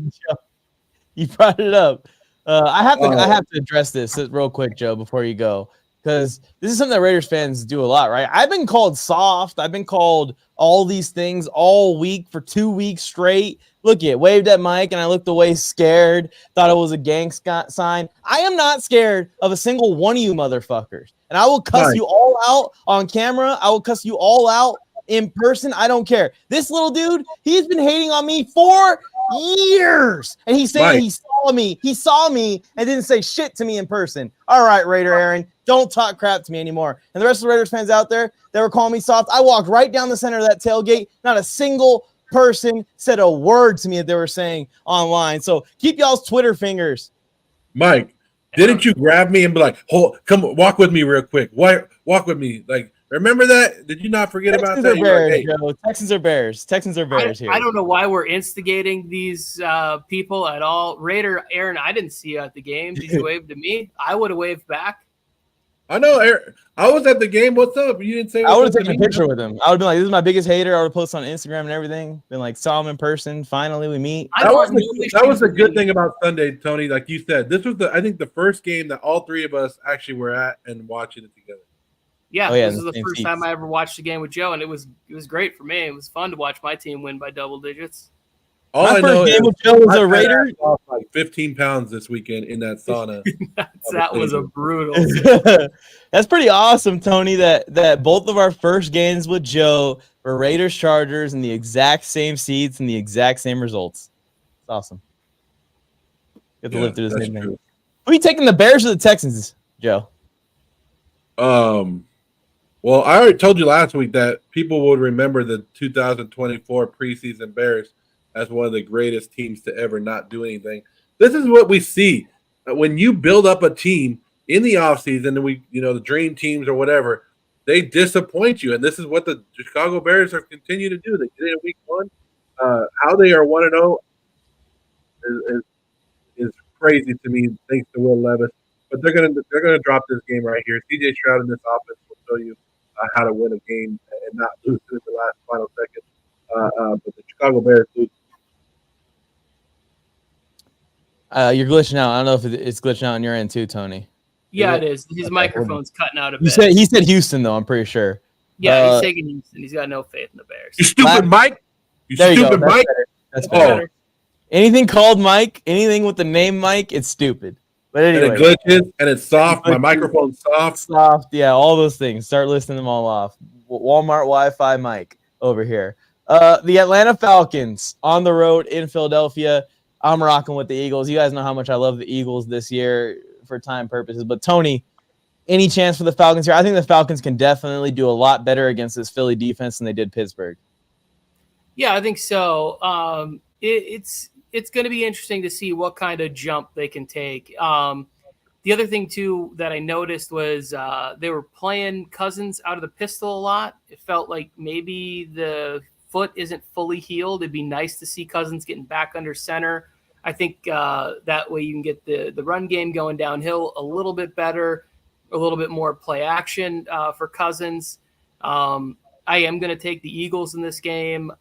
You brought it up. I have to address this real quick, Joe, before you go, because this is something that Raiders fans do a lot, right? I've been called soft. I've been called all these things all week for 2 weeks straight. Look at waved at Mike, and I looked away scared, thought it was a gang sign. I am not scared of a single one of you motherfuckers, and I will cuss you all out on camera. I will cuss you all out in person. I don't care. This little dude, he's been hating on me for years, and he's saying he saw me and didn't say shit to me in person. All right, Raider Aaron, don't talk crap to me anymore. And the rest of the Raiders fans out there that were calling me soft, I walked right down the center of that tailgate. Not a single person said a word to me that they were saying online. So keep y'all's Twitter fingers. Mike, didn't you grab me and be like, come walk with me real quick? Walk with me. Like, remember that? Did you not forget about that? Bears, like, hey. Texans are Bears. Texans are Bears here. I don't know why we're instigating these people at all. Raider Aaron, I didn't see you at the game. Did you wave to me? I would have waved back. I know, Aaron. I was at the game. What's up? You didn't say. I would have taken a picture with him. I would have been like, "This is my biggest hater." I would have posted on Instagram and everything. Been like, "Saw him in person. Finally, we meet." That was the good thing about Sunday, Tony. Like you said, this was I think the first game that all three of us actually were at and watching it together. Yeah, this is the first time I ever watched a game with Joe, and it was great for me. It was fun to watch my team win by double digits. All my I know first game with Joe was a Raider. I lost like 15 pounds this weekend in that sauna. That was a brutal. That's pretty awesome, Tony. That both of our first games with Joe were Raiders Chargers and the exact same seeds and the exact same results. It's awesome. You have to live through the same thing. Who are you taking, the Bears or the Texans, Joe? Well, I already told you last week that people would remember the 2024 preseason Bears as one of the greatest teams to ever not do anything. This is what we see. When you build up a team in the offseason, and the dream teams or whatever, they disappoint you. And this is what the Chicago Bears are continue to do. They did it in week one. How they are 1-0 is crazy to me, thanks to Will Levis. But they're gonna drop this game right here. CJ Stroud in this offense will show you how to win a game and not lose it in the last final second. But the Chicago Bears lose. You're glitching out. I don't know if it's glitching out on your end too, Tony. Yeah, it is. His Okay, microphone's cutting out a he bit. said Houston though. I'm pretty sure. Yeah, he's taking Houston. He's got no faith in the Bears. You stupid Mike. You there you go. stupid Mike. That's better. Anything called Mike, anything with the name Mike, it's stupid. But anyway, and it glitches and it's soft. My microphone's soft. Soft, yeah, all those things. Start listing them all off. Walmart Wi-Fi Mike over here. The Atlanta Falcons on the road in Philadelphia. I'm rocking with the Eagles. You guys know how much I love the Eagles this year for time purposes. But Tony, any chance for the Falcons here? I think the Falcons can definitely do a lot better against this Philly defense than they did Pittsburgh. Yeah, I think so. It's going to be interesting to see what kind of jump they can take. The other thing, too, that I noticed was they were playing Cousins out of the pistol a lot. It felt like maybe the foot isn't fully healed. It'd be nice to see Cousins getting back under center. I think that way you can get the run game going downhill a little bit better, a little bit more play action for Cousins. I am going to take the Eagles in this game.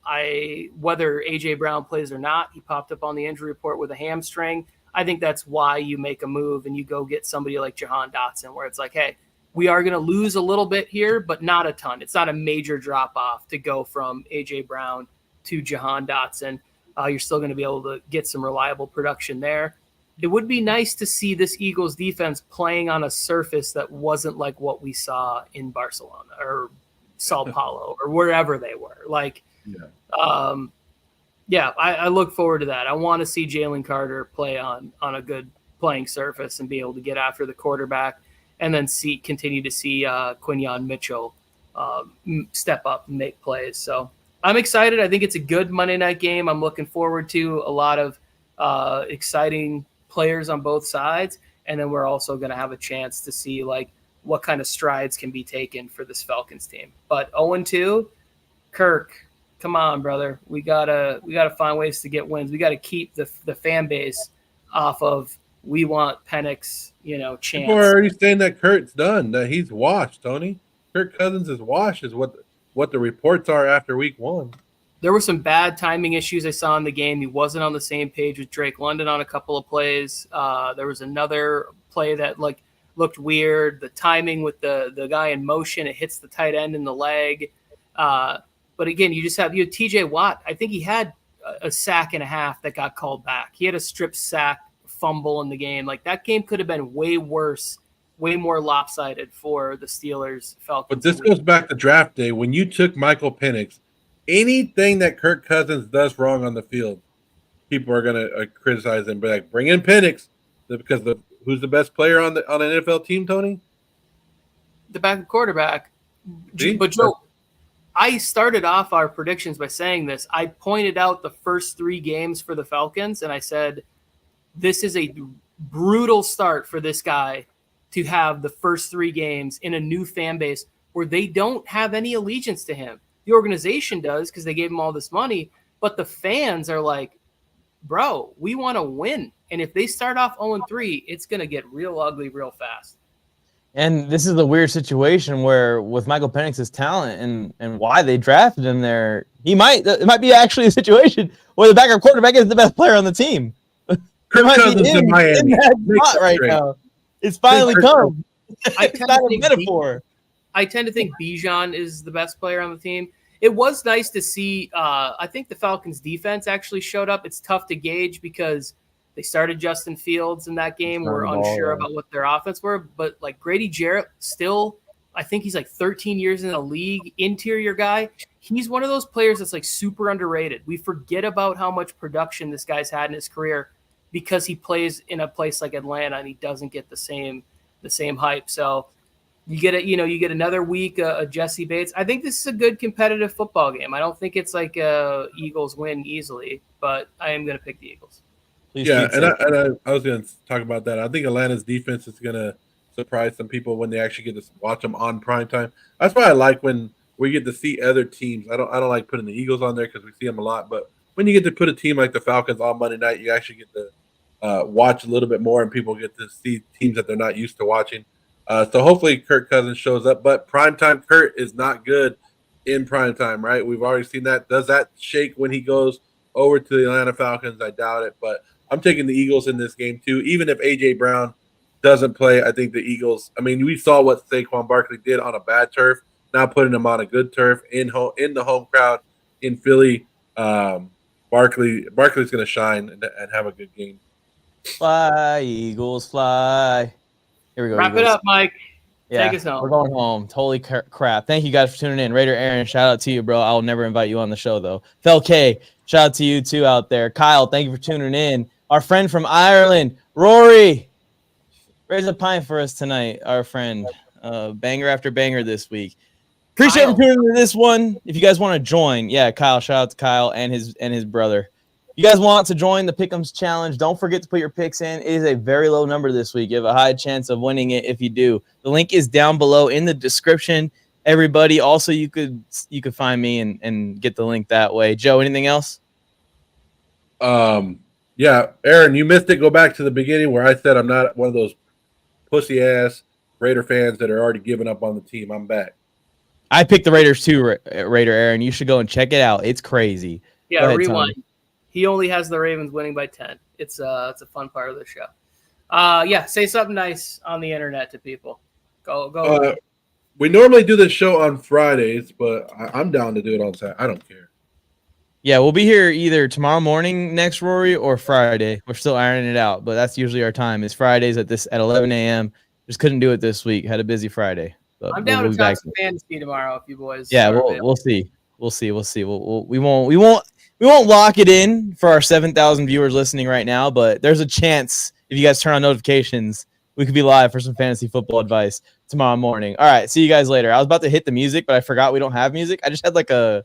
Whether A.J. Brown plays or not, he popped up on the injury report with a hamstring. I think that's why you make a move and you go get somebody like Jahan Dotson, where it's like, hey, we are going to lose a little bit here, but not a ton. It's not a major drop-off to go from A.J. Brown to Jahan Dotson. You're still going to be able to get some reliable production there. It would be nice to see this Eagles defense playing on a surface that wasn't like what we saw in Barcelona or Sao Paulo or wherever they were. I look forward to that. I want to see Jalen Carter play on a good playing surface and be able to get after the quarterback, and then continue to see Quinyon Mitchell step up and make plays. So I'm excited. I think it's a good Monday night game. I'm looking forward to a lot of exciting players on both sides, and then we're also going to have a chance to see what kind of strides can be taken for this Falcons team. But 0-2, Kirk, come on, brother. We gotta find ways to get wins. We got to keep the fan base off of we want Penix, chance. People are already saying that Kurt's done, that he's washed, Tony. Kirk Cousins is washed is what the reports are after week 1. There were some bad timing issues I saw in the game. He wasn't on the same page with Drake London on a couple of plays. There was another play that looked weird. The timing with the guy in motion, it hits the tight end in the leg. But again, you had TJ Watt. I think he had a sack and a half that got called back. He had a strip sack fumble in the game. That game could have been way worse, way more lopsided for the Steelers. Falcons. But this goes back to draft day when you took Michael Penix. Anything that Kirk Cousins does wrong on the field, people are going to criticize him. Be like, bring in Penix because who's the best player on an NFL team, Tony? The backup quarterback. See? But Joe, I started off our predictions by saying this. I pointed out the first 3 games for the Falcons, and I said, this is a brutal start for this guy to have the first 3 games in a new fan base where they don't have any allegiance to him. The organization does because they gave him all this money, but the fans are like, bro, we want to win. And if they start off 0-3, it's going to get real ugly real fast. And this is a weird situation where with Michael Penix's talent and why they drafted him there, it might be actually a situation where the backup quarterback is the best player on the team. Kirk Cousins in Miami. Right now. It's finally come. It's not a metaphor. I tend to think Bijan is the best player on the team. It was nice to see. I think the Falcons defense actually showed up. It's tough to gauge because they started Justin Fields in that game. We're unsure about what their offense were, but Grady Jarrett still, I think he's 13 years in the league, interior guy. He's one of those players that's super underrated. We forget about how much production this guy's had in his career because he plays in a place like Atlanta and he doesn't get the same hype. So you get another week of Jesse Bates. I think this is a good competitive football game. I don't think it's Eagles win easily, but I am going to pick the Eagles. Yeah, and I was going to talk about that. I think Atlanta's defense is going to surprise some people when they actually get to watch them on prime time. That's why I like when we get to see other teams. I don't like putting the Eagles on there because we see them a lot, but when you get to put a team like the Falcons on Monday night, you actually get to watch a little bit more, and people get to see teams that they're not used to watching. So hopefully Kirk Cousins shows up, but primetime Kurt is not good in primetime, right? We've already seen that. Does that shake when he goes over to the Atlanta Falcons? I doubt it, but I'm taking the Eagles in this game too. Even if A.J. Brown doesn't play, I think the Eagles. I mean, we saw what Saquon Barkley did on a bad turf. Now putting him on a good turf in the home crowd in Philly. Barkley's going to shine and have a good game. Fly, Eagles, fly. Here we go. Wrap Eagles. it up, Mike. Yeah, Take us home. we're going home. Holy crap. Thank you guys for tuning in. Raider Aaron, shout out to you, bro. I'll never invite you on the show, though. Fel K, shout out to you, too, out there. Kyle, thank you for tuning in. Our friend from Ireland, Rory. Raise a pint for us tonight, our friend. Banger after banger this week. Appreciate you tuning into this one. If you guys want to join, Kyle, shout out to Kyle and his brother. You guys want to join the Pick'ems Challenge, don't forget to put your picks in. It is a very low number this week. You have a high chance of winning it if you do. The link is down below in the description, everybody. Also, you could find me and get the link that way. Joe, anything else? Yeah, Aaron, you missed it. Go back to the beginning where I said I'm not one of those pussy-ass Raider fans that are already giving up on the team. I'm back. I picked the Raiders too, Raider Aaron. You should go and check it out. It's crazy. Yeah, ahead, rewind. Tommy. He only has the Ravens winning by 10. It's a fun part of the show. Say something nice on the internet to people. Go. We normally do this show on Fridays, but I'm down to do it on Saturday. I don't care. Yeah, we'll be here either tomorrow morning next, Rory, or Friday. We're still ironing it out, but that's usually our time. It's Fridays at 11 a.m. Just couldn't do it this week. Had a busy Friday. But I'm down to talk some fantasy tomorrow if you boys. Yeah, we'll see. We'll see. We won't lock it in for our 7,000 viewers listening right now, but there's a chance if you guys turn on notifications, we could be live for some fantasy football advice tomorrow morning. All right, see you guys later. I was about to hit the music, but I forgot we don't have music. I just had like a